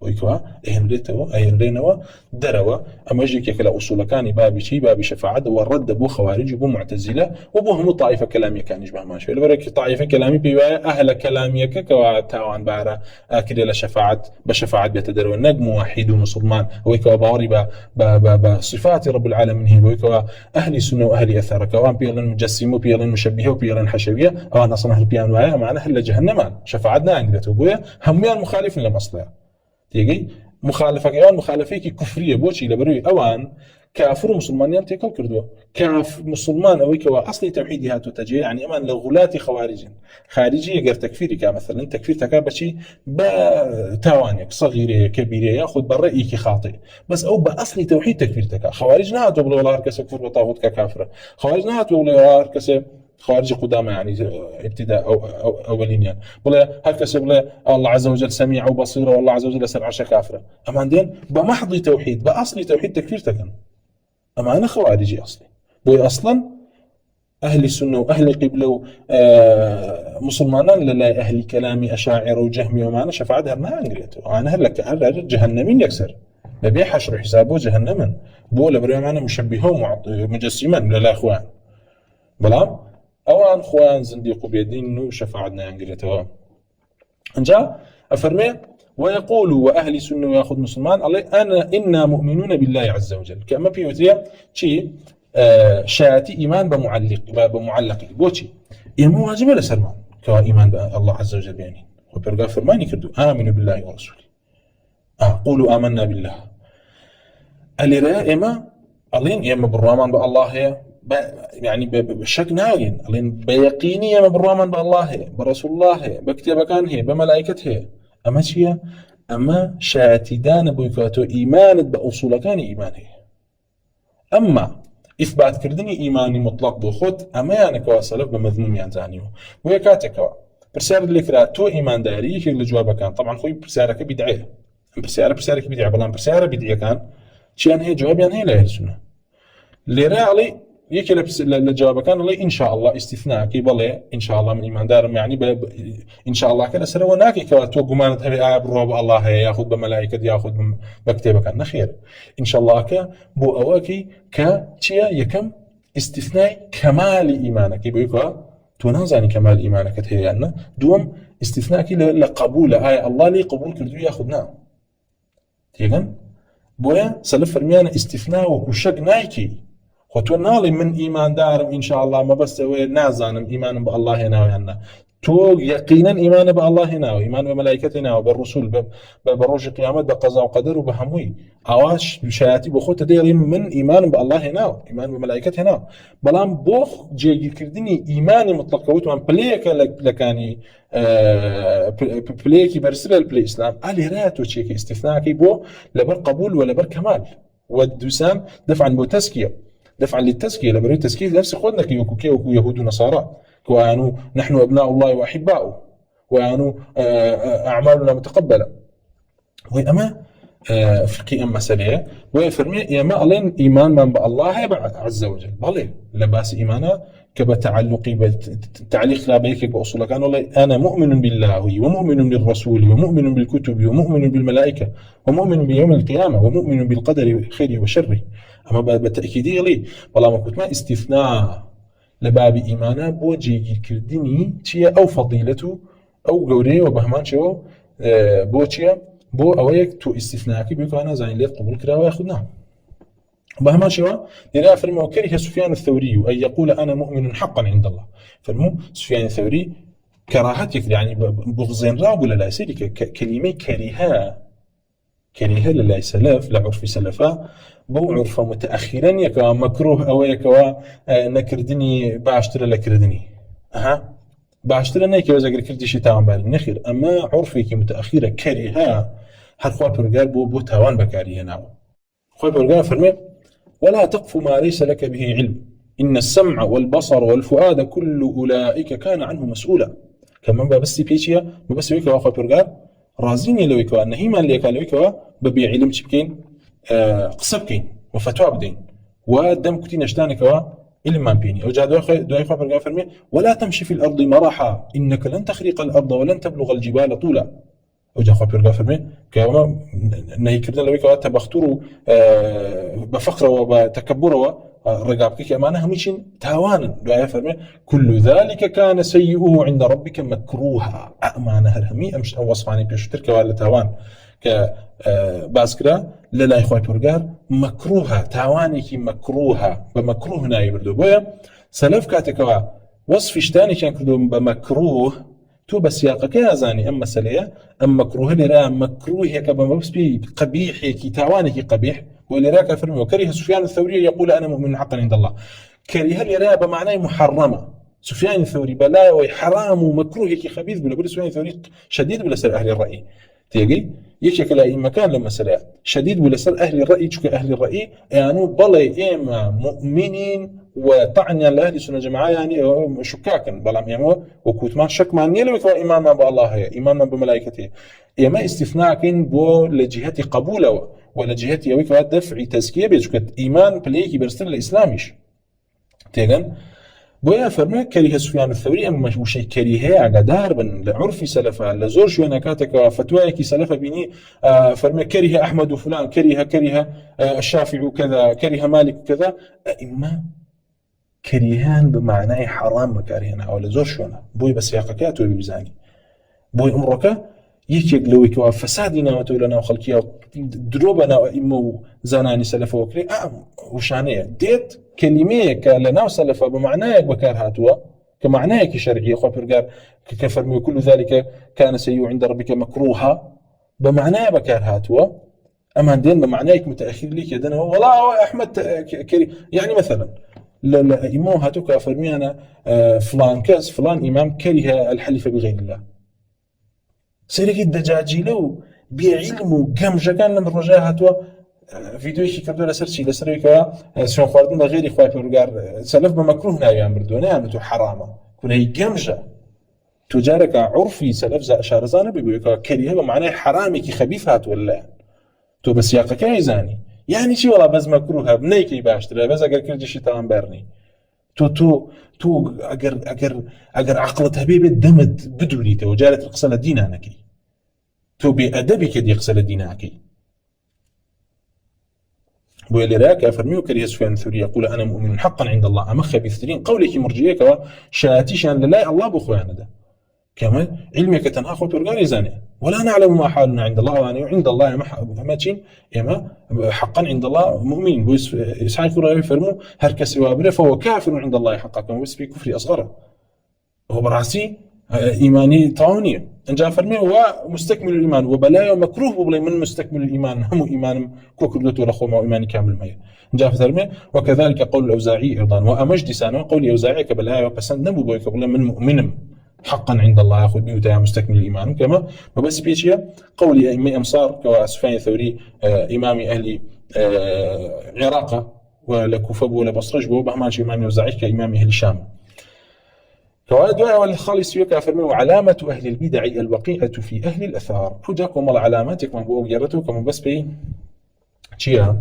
ويكوا اهنريتوا دروا اما يجيك كلا اصول كان بابي شي بابي شفاعه والرد ابو خوارج ابو معتزله وابو هم طائفه كلاميه كان يشبه ما شوي البرك طائفه كلامي بيوا اهل كلاميه كوا تاوان بارا اكل لا شفاعه بشفاعه بيتدروا النجم واحد ومسلمان ويكوا باوري بصفات رب العالمين هي ويكوا اهل سنه واهل اثر كوان بيلن مجسم وبيلن مشبهه وبيلن حشويه او انا صنع البيان ويا معنا هل جهنم شفاعتنا عندك ابويا هميان مخالفين لمصلحه تيجي مخالفة كمان مخالفة كفرية بوشي لبروي أوان كافر مسلمانيان تيكل كردوا كاف مسلمان أو كوا أصلي توحيدي هاتو تجي يعني أمان لغلاتي خوارج خارجي يقر تكفيري كمثلا تكفير تكابشي بتوانيك صغيرة كبيرة ياخذ بالرأي كي خاطئ بس أو بأصلي توحيد تكفير تكا خوارج نهاتو بلو الله هركسة كفر بطاغوت ككافرة خوارج نهاتو بلو الله هركسة خوارج قدامى يعني ابتداء أو أولين يعني ولا هكذا ولا الله عز وجل سميع وبصير والله عز وجل سمع كافرة أما عندين بمحض توحيد بأصلي توحيد تكفير تكن أما أنا خوارجي أصلي بوي أصلا أهل السنة وأهل قبلة مسلمان لا أهل كلامي أشاعر وجهمي وما أنا شفاعتها ما أنقريته أنا هلك هل جهنمين يكسر نبي حشر حسابه جهنما بولا بريما أنا مشبهه مجسما لا إخوان بلام أوان خوان زنديق بيدين نو شفاعتنا أنقريته أنجا أفرمي ويقول وأهل سنة ويأخذ مسلمان الله إنا مؤمنون بالله عز وجل كما بيوتيا شيء شاتي إيمان بمعلق بوشي إيمان واجب ولا سلمان كوا إيمان بالله عز وجل يعني وبرقا فرماني كردو آمنوا بالله ورسوله قولوا آمنا بالله اللي رأى إما الله إما بالرحمن بالله يعني بشك ناين الله بيقيني إما بالرحمن بالله برسول الله بكتب كان هي بملائكته أما شيء أما شاتدان بويكاتو إيمان بأصول كان إيمانه أما إثبات كردني إيماني مطلق بخوت أما أنا كواسلف بمذموم ينزانيو ويكاتكوا برسالة اللي تو إيمان داري اللي جوابه كان طبعا خوي برسالك بدعية برسالك بدعية بلان برسالة بدعية كان شيئا هي جواب يعني هي لا يرسونه اللي رأي يكي لجواب كان الله إن شاء الله استثناء كي بالله إن شاء الله من إيمان دارم يعني إن شاء الله كذا سر وناكي كواتو قمانة هذه بالرب الله يأخذ بملائكة يأخذ بكتابة كان نخير إن شاء الله بو أواكي كتيا يكم استثناء كمال إيمانك بيقول تنازعني كمال إيمانك هي أن دوم استثناء كي لقبول آية الله لي قبول كردو يأخذنا تيجن بويا سلف فرميانا استثناء وكشك نايكي خطوة نالي من إيمان دارم إن شاء الله ما بس نازانم إيمان بالله هنا ويانا تو يقينا إيمان بالله هنا وإيمان بملائكتنا وبالرسول بروج القيامة بقضاء وقدر وبهموي عواش بشياتي بخوت ديري من إيمان بالله هنا إيمان بملائكة هنا بلان بوخ جيجي كردني إيماني مطلق وتوان بليك لكاني بليكي برسل البلاي إسلام علي راتو تشيكي استثناء بو لبر قبول ولا بر كمال والدوسان دفعا بو تزكية دفعا للتزكية لبريد التزكية نفس خودنا كيوكو يهود ونصارى وأنو نحن أبناء الله وأحباؤه وأنو أعمالنا متقبلة وأما فقه مسألة ويفرمي يما ألين إيمان من بالله عز وجل بالله لباس إيمانا كبتعلقي بتعليق لا بيك بأصول كان والله أنا مؤمن بالله ومؤمن بالرسول ومؤمن بالكتب ومؤمن بالملائكة ومؤمن بيوم القيامة ومؤمن بالقدر خيره وشره أما بالتأكيد لي والله ما كنت ما استثناء لباب إيمانا بوجي كردني تيا أو فضيلته أو جوري وبهمان شو بوتيا بو أويك تو استثناء بيكو أنا زين ليه قبول كرا وياخذنا بهمان شو لذا فرموا كره سفيان الثوري أن يقول أنا مؤمن حقا عند الله فرموا سفيان الثوري كراهتك يعني بغزين راب ولا لا يصير كلمة كريهة للا سلف لعرف سلفا بو عرف متأخرا يكوا مكروه أو يكوا نكردني باشتري لكردني باشتري نيكي وزاقر كردي شي تاوان بالي نخير أما عرفي متأخرة كريهة هر خواه برقال بو تاوان بكاريه ناو خواه برقال فرمي ولا تقف ما ليس لك به علم إن السمع والبصر والفؤاد كل أولئك كان عنه مسؤولا كمان بس بيشيا بس ويكوا خواه برقال رازيني لو يكوا أنه ما اللي يكوا لو يكوا ببيع علم تبكين قصبكين وفتوى بدين ودم كتي نشتانك إلما بيني أو جاء دعاء خبر فرمي ولا تمشي في الأرض مرحا إنك لن تخرق الأرض ولن تبلغ الجبال طولا أو جاء خبر فرمي كما نهي كردن لويك تبختروا بفقر وبتكبر رقابك كأمانة هميشين تاوانا دعاء فرمي كل ذلك كان سيئه عند ربك مكروها أمانة هرهمي أمش وصفاني بيشترك ولا تاوان ك باسكرا للا إخوة برجار مكروها تاوانك مكروها بمكروه نايب بردو بويا سلف كاتكوا وصف اشتاني كان كردو بمكروه تو بسياقة كيازاني أما سلية أما مكروه لرا مكروه هيك بمبسبي قبيح هيك تاوانك قبيح ولراك فرمي وكره سفيان الثوري يقول أنا مؤمن حقا عند الله كره لرا بمعنى محرمة سفيان الثوري بلا وحرام ومكروه هيك خبيث بلا سفيان الثوري شديد بلا سر أهل الرأي تيجي يشكل أي مكان لما سلا شديد ولا سر أهل الرأي شك أهل الرأي يعني بلا إما مؤمنين وطعن لأهل السنة جماعة يعني شكاكا بلا يعني وكوت ما شك ما نيلو يكوا إيمان بالله إيمان بملائكته إما استثناء كين بو لجهة قبوله ولا جهة يويكوا دفع تزكية بيشكت إيمان بليكي برسل الإسلاميش تيجن بويا فرما كره سفيان الثوري أما مش كريهة عقدار بن لعرف سلفه لزور شو نكاتك فتواك سلفه بيني فرما كره أحمد وفلان كره الشافعي وكذا كره مالك وكذا إما كريهان بمعنى حرام مكارهنا أو لزور شو بوي بس يقكات وبيزاني بوي أمرك يكيق لويك فسادنا وتولنا وخلقيا دروبنا وإمو زاناني سلفه وكري وشانية ديت كلمة كلنا وسلفه بمعنى بكار هاتوا كمعنى شرعي أخوة برقار كفرمي كل ذلك كان سيء عند ربك مكروها بمعنى بكار هاتوا أما دين بمعنى متأخر ليك يدنا والله أحمد كري يعني مثلا لا إمام هاتوا كفرمي أنا فلان كاس فلان إمام كره الحلف بغير الله سيرك الدجاجي لو بعلم وقمجة كان لما رجاء هاتوا فيديو شي كردو لسرشي لسرويكا شون خواردن غير إخوة برقار سلف بمكروه نايان بردونا يعني تو حرامة كنا يقمجة تجارك عرفي سلف زا أشارزانا بيقولك كريهة بمعنى حرامي كي خبيث هات ولا تو بس ياقا كايزاني يعني شي والله بس مكروه بنيكي باشتري بس أقر كردي شي تمام بارني تو أقر عقلتها بي دمد بدولي تو جالت القصة دينانكي تو بأدبك دي قصة دينانكي بولي راك أفرميو كريه سفيان الثوري يقول أنا مؤمن حقا عند الله أما خبيثترين قولك مرجيك شاتيشان لله الله بخوانا ده كما علمك تنها خو برغاري زاني ولا نعلم ما حالنا عند الله وأنا عند الله ما تشين إما حقا عند الله مؤمن بس إسحاق رأي فرمو هركس وابره فهو كافر عند الله حقا كما بس بكفر أصغره هو براسي إيماني طاونية إن جاء فرمي هو مستكمل الإيمان وبلايا ومكروه ببلي من مستكمل الإيمان هم إيمان كوكردوت ورخوما وإيمان كامل مية إن جاء فرمي وكذلك قول الأوزاعي أيضا وأمجد سانو قول الأوزاعي كبلايا وبسند نبو بوي كبلا من مؤمن حقا عند الله يأخذ بيوتا مستكمل الإيمان كما وبس بيشيا قول أئمة أمصار كسفيان الثوري إمام أهل عراق ولا كوفة ولا بصرة جبوا بهمان شيء إمام الأوزاعي كإمام أهل الشام كوالد دعاء والخالص يوكا فرمي وعلامة أهل البدع الوقيعة في أهل الأثار فجاكم الله علاماتك من بوق جرتو كم بس بي تشيا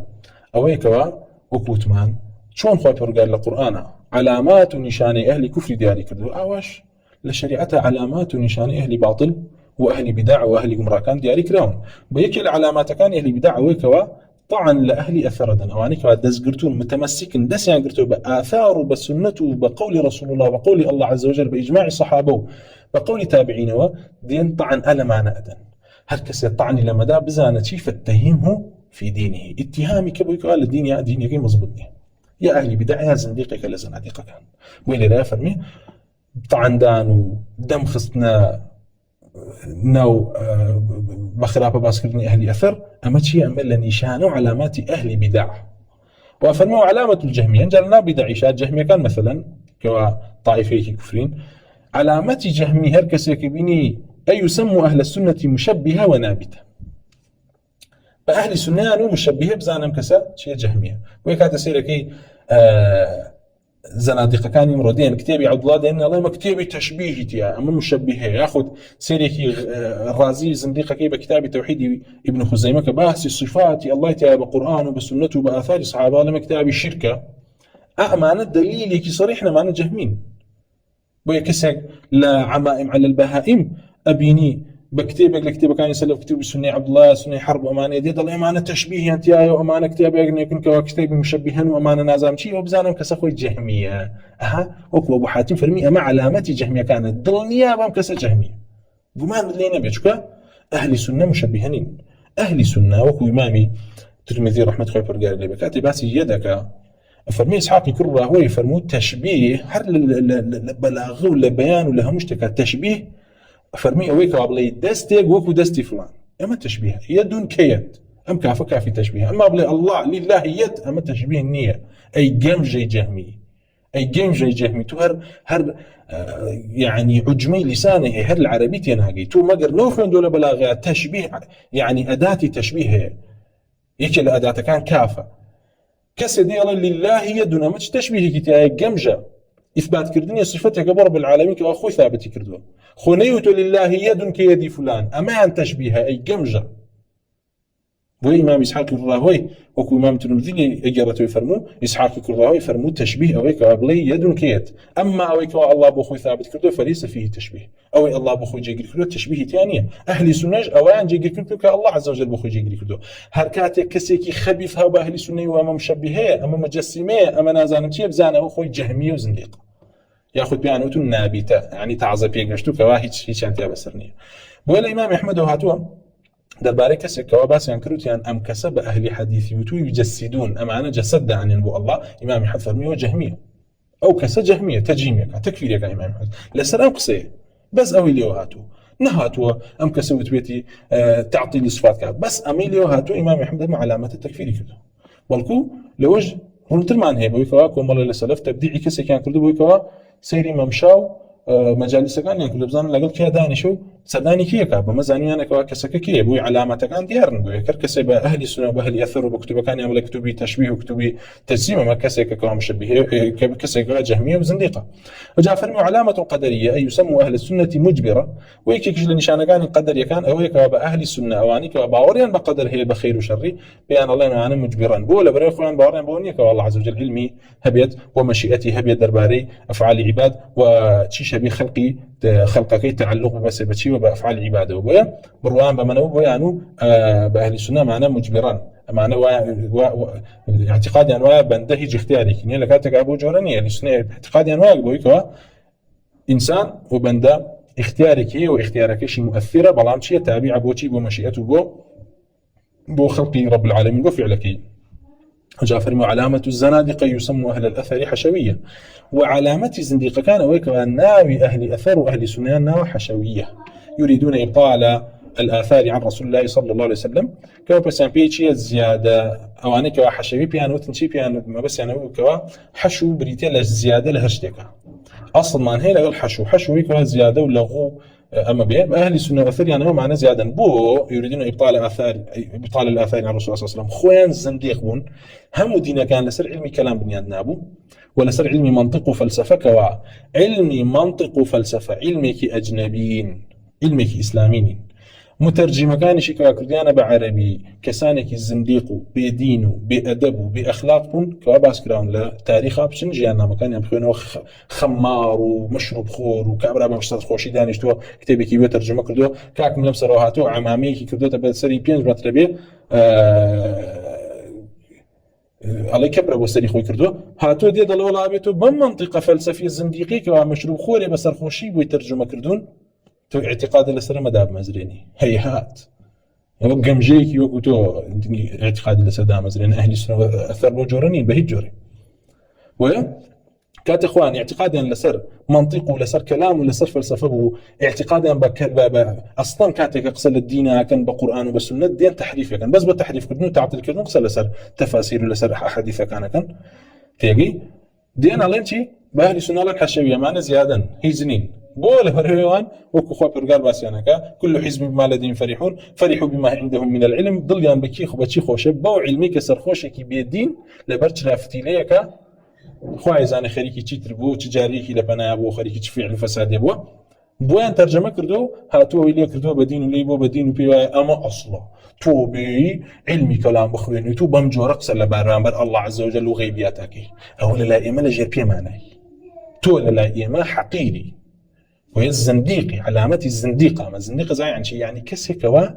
أويكوا وكوتمان شون خاطر قال القرآن علامات نشان أهل كفر دياري كردو أواش لشريعتها علامات نشان أهل باطل وأهل بدع وأهل جمراكان دياري كراون بيكل علامات كان أهل بدع أويكوا طعن لأهل أثردن أوانيك دس قرتون متمسكن دس يعني قرتو بآثار بسنته بقول رسول الله بقول الله عز وجل بإجماع الصحابة بقول تابعين دين طعن ألمانا أدن هركس يطعني لما دا بزانة شيف اتهمه في دينه اتهامي كبو يقال الدين يا دين يقيم مزبطني يا أهلي بدع يا زنديقك لا زناديقك كان وين لا فرمي طعن دان ودم خصنا نو بخرابة باسكرني أهل أثر أما شيء أمل نشان علامات أهل بدع وفرموا علامة الجهمية جلنا بدعيشات جهمية كان مثلا كطائفة كفرين علامات جهمي هركس يكبيني أي يسموا أهل السنة مشبهة ونابتة فأهل السنة مشبهة بزانا مكسا شيء جهمية ويكاد سيركي زنادقة كان يمردين كتابي عبد الله دين الله ما كتابي تشبيهتي أما مشبهه ياخذ سيريكي الرازي زنديقة كيف كتاب توحيد ابن خزيمة كباس الصفات الله تعالى بقرآن وبسنة وبآثار الصحابة لما كتاب الشركة أمانة دليل كي صريحنا معنا جهمين ويكسر لا عمائم على البهائم أبيني بكتابك لكتابك كان يسلف كتب السنة عبد الله سنة حرب أمانة دي ضل أمانة تشبيه أنت يا أمانة كتاب يكون كتاب مشبها وأمانة نازم شيء وبزانم كسخوي جهمية وكو أبو حاتم فرمي أما علامتي جهمية كانت ضل نيابة كسر جهمية وما لينا بيشكا أهل سنة مشبهين أهل سنة وكو إمامي ترمذي رحمة الله فرقار اللي بكاتب باسي يدك فرمي إسحاق كرة هو يفرمو تشبيه هل بلاغه ولا بيان ولا مشتكى تشبيه فرمي أويك أبلي دستيق وكو دستي فلان أما تشبيه يد كيد أم كافة كافي تشبيه أما أبلي الله لله يد أما تشبيه النية أي جمجي جهمي أي جمجي جهمي تو هر يعني عجمي لسانه هر العربي تنهاجي تو مقر نوخن دولة بلاغة تشبيه يعني أداة تشبيه يكي الأداة كان كافة كسدي الله لله يد أما تشبيه كتاية جمجة إثبات كردني صفتك رب العالمين كأخوي ثابت كردوه خنيت لله يد كيد فلان أما عن تشبيه أي جمجة وإمام إسحاق الراهوي وكو إمام الترمذي أجرته يفرمو إسحاق الراهوي يفرمو تشبيه أويك أبلي يد كيد أما أويك الله بأخوي ثابت كردوه فليس فيه تشبيه أوي الله بأخوي جيجري كردوه تشبيه ثانية أهل سنة أوان جيجري كردوه كالله عز وجل بأخوي جيجري كردوه هركاتك كسيكي خبيثها بأهل سنة وأما مشبهية أما مجسمية أما نازانتية بزانة أخوي جهمية وزنديق ياخذ بيانوت نابته يعني تعزى بيغشتو كوا هيك انت بسرنيه ولا امام احمد وهاتوا درباري كسك كوا باس ينكروتيان ام كسب اهل حديث يوتو يجسدون ام انا جسد عن ابو الله امام احمد فرمي جهميه او كس جهميه تجيميه تكفير يا امام احمد لسر انقصي بس او اللي هاتوا نهاتوا ام كسوت بيتي تعطي الصفات بس اميليو هاتوا امام احمد مع علامه التكفير كده والكو لوجه رونترمان هي بويكوا كوم الله لسلف تبديعي كسي كان كردو بويكوا سيري ممشاو مجالس كان يقول بزان لقل كي داني شو سداني كي كاب مزاني انا كسك كي بو علامات كان ديار نقول كركسب اهل السنه واهل اثر وبكتب كان يعمل كتبي تشبيه وكتبي تجسيم ما كسك كلام مشبيه كسك جهميه وزنديقه وجاء فرمي علامه قدريه اي يسموا اهل السنه مجبره ويكيك نشان كان القدر كان او هيك اهل السنه اوانيك باوريان بقدر هي بخير وشر بيان الله انا مجبرا بولا بريخوان باوريان بونيك والله عز وجل علمي هبيت ومشيئتي هبيت درباري افعال عباد وتشيش بخلقي خلقك تعلق بس بشي وبافعال العباده وبيا بروان بمنو بيانو باهل السنه معنا مجبرا معنا اعتقادي انواع بندهج اختياري كني لكاتك ابو جوراني السنه اعتقادي انواع بويكوا انسان وبندا اختيارك واختيارك شيء مؤثره بلان شيء تابع بوشي بمشيئته بو خلقي رب العالمين وفعلك جعفر مع علامة الزنادقة يسمى أهل الأثر حشوية وعلامة الزنديقة كان ويكوا ناوي أهل أثر وأهل سنة ناوي حشوية يريدون إبطال الآثار عن رسول الله صلى الله عليه وسلم كوا بس يعني بيشي زيادة أو أنا كوا حشوي بيانو تنشي بيانو ما بس يعني كوا حشو بريتيل زيادة لهشتكا أصلا ما هي لغل حشو كوا زيادة ولغو أما بيه أهل السنة والأثر يعني هو معنى زيادة بو يريدون إبطال الآثار عن الرسول صلى الله عليه وسلم خوان زنديق بون هم دينا كان لسر علمي كلام بنياد نابو ولا سر علمي منطق وفلسفة كوا علمي منطق وفلسفة علمي كي أجنبيين علمي كي إسلاميين مترجم كان شكوا كرديانا بعربي كسانك الزنديق بدينه بأدبه بأخلاقه كواباس كراون لتاريخ أبشن جيانا مكان يمخينه خمار ومشروب خور وكابرا بمشتاد خوشي دانشتوا كتابي كي ترجمة كردو كاك من لمس روحاتو عمامي كي كردو تبدأ سري بينج مطربي على كبره وسري خوي كردو هاتو دي دلو لابيتو بمنطقة فلسفية زنديقي كوامشروب خوري بسر خوشي بويترجمة كردون تو اعتقاد لسر مداب مزريني هيهات وقم جيكي وكتو اعتقاد لسر دام مزريني أهل السنة أثر بوجورنين بهي جوري كات إخوان اعتقادا لسر منطق ولسر كلام ولسر فلسفة اعتقادا أصلا كاتك أقصى الدين كان بقرآن وبسنة دين تحريف كان بس بالتحريف كدنو تعطي الكلمة أقصى لسر تفاسير ولسر أحاديث كان تيجي دين علنتي بأهل السنة لك حشوية معنا زيادا هي زنين بوله فريوان وكخوا برجال باسيانك كل حزب بما لديهم فرحون فرحوا بما عندهم من العلم ضل يان بكيخ وبتشي خوش بو علمي كسر خوشك بيدين لبرج لافتيليك خوای زانه خەریکی چیتر بوو چ جارێکی لە پەنایە بۆ خەریکی چ فعل فەسادێ بووە بۆیان تەرجەمە کردو و هاتووەوەی لێ کردووە بە دین و لێی بۆ بە دین و پێی وایە ئەمە ئەسڵە تۆ بێی علمی کەلام بخوێنی تو بەم جۆرە قسە لە بەرامبەر ئەڵڵا عەزە وجەل و غەیبیاتەکەی ئەوە لەلای ئێمە لەژێر پێمانای تۆ لەلای ئێمە حەقیری وهي الزنديقي علامة الزنديقة ما الزنديقة زي يعني شيء يعني كسكوا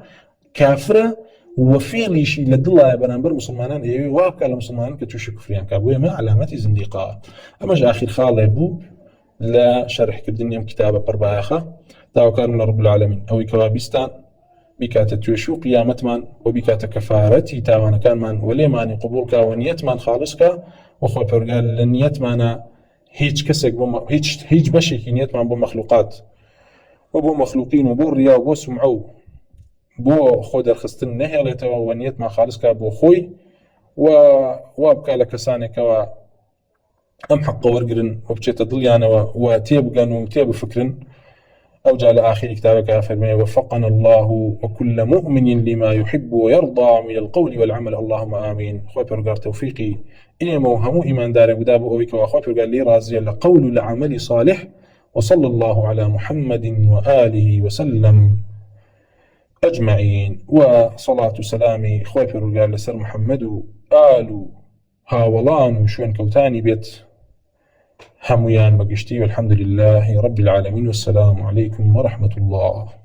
كافرة وفعلي شيء لدلا بنامبر مسلمانان ايه وابكى المسلمانان كتوش كفريان كابوية ما علامة الزنديقة اما جا اخر خالي بو لا شرح كردنيا كتابة برباخة داوكار من رب العالمين او كوابستان بكات توشو قيامة من وبكات كفارتي تاوانا كان من ولي ماني قبولك ونيت من خالصك وخوة برقال لنيت مانا هیچ کەسێک هیچ بەشێکی نیەتمان بۆ مەخلوقات و بۆ مەخلوقین و بۆ ڕیا و بۆ سومعە و بۆ خۆ دەرخستن نەهێڵێتەوە و نیەتمان خالصکە بۆ خۆی و وا بکە لە کەسانێکەوە ئەم حەقە وەرگرن و بچێتە دڵیانەوە و تێبگەن و تێبفکرن ئەو جا لە ئاخری کتابەکە فەرمێ وفقنا الله وكل مؤمن لما يحب ويرضى من القول والعمل اللهم آمين خوي پروردگار توفيقي إنما وهمو إيمان دار وداب أويك وخوي پروردگار لي راضي لقول العمل صالح وصلى الله على محمد وآله وسلم أجمعين وصلاة سلامي خوي پروردگار لسر محمد وآل هاولان وشوين كوتاني بيت هميان بقشتي والحمد لله رب العالمين والسلام عليكم ورحمة الله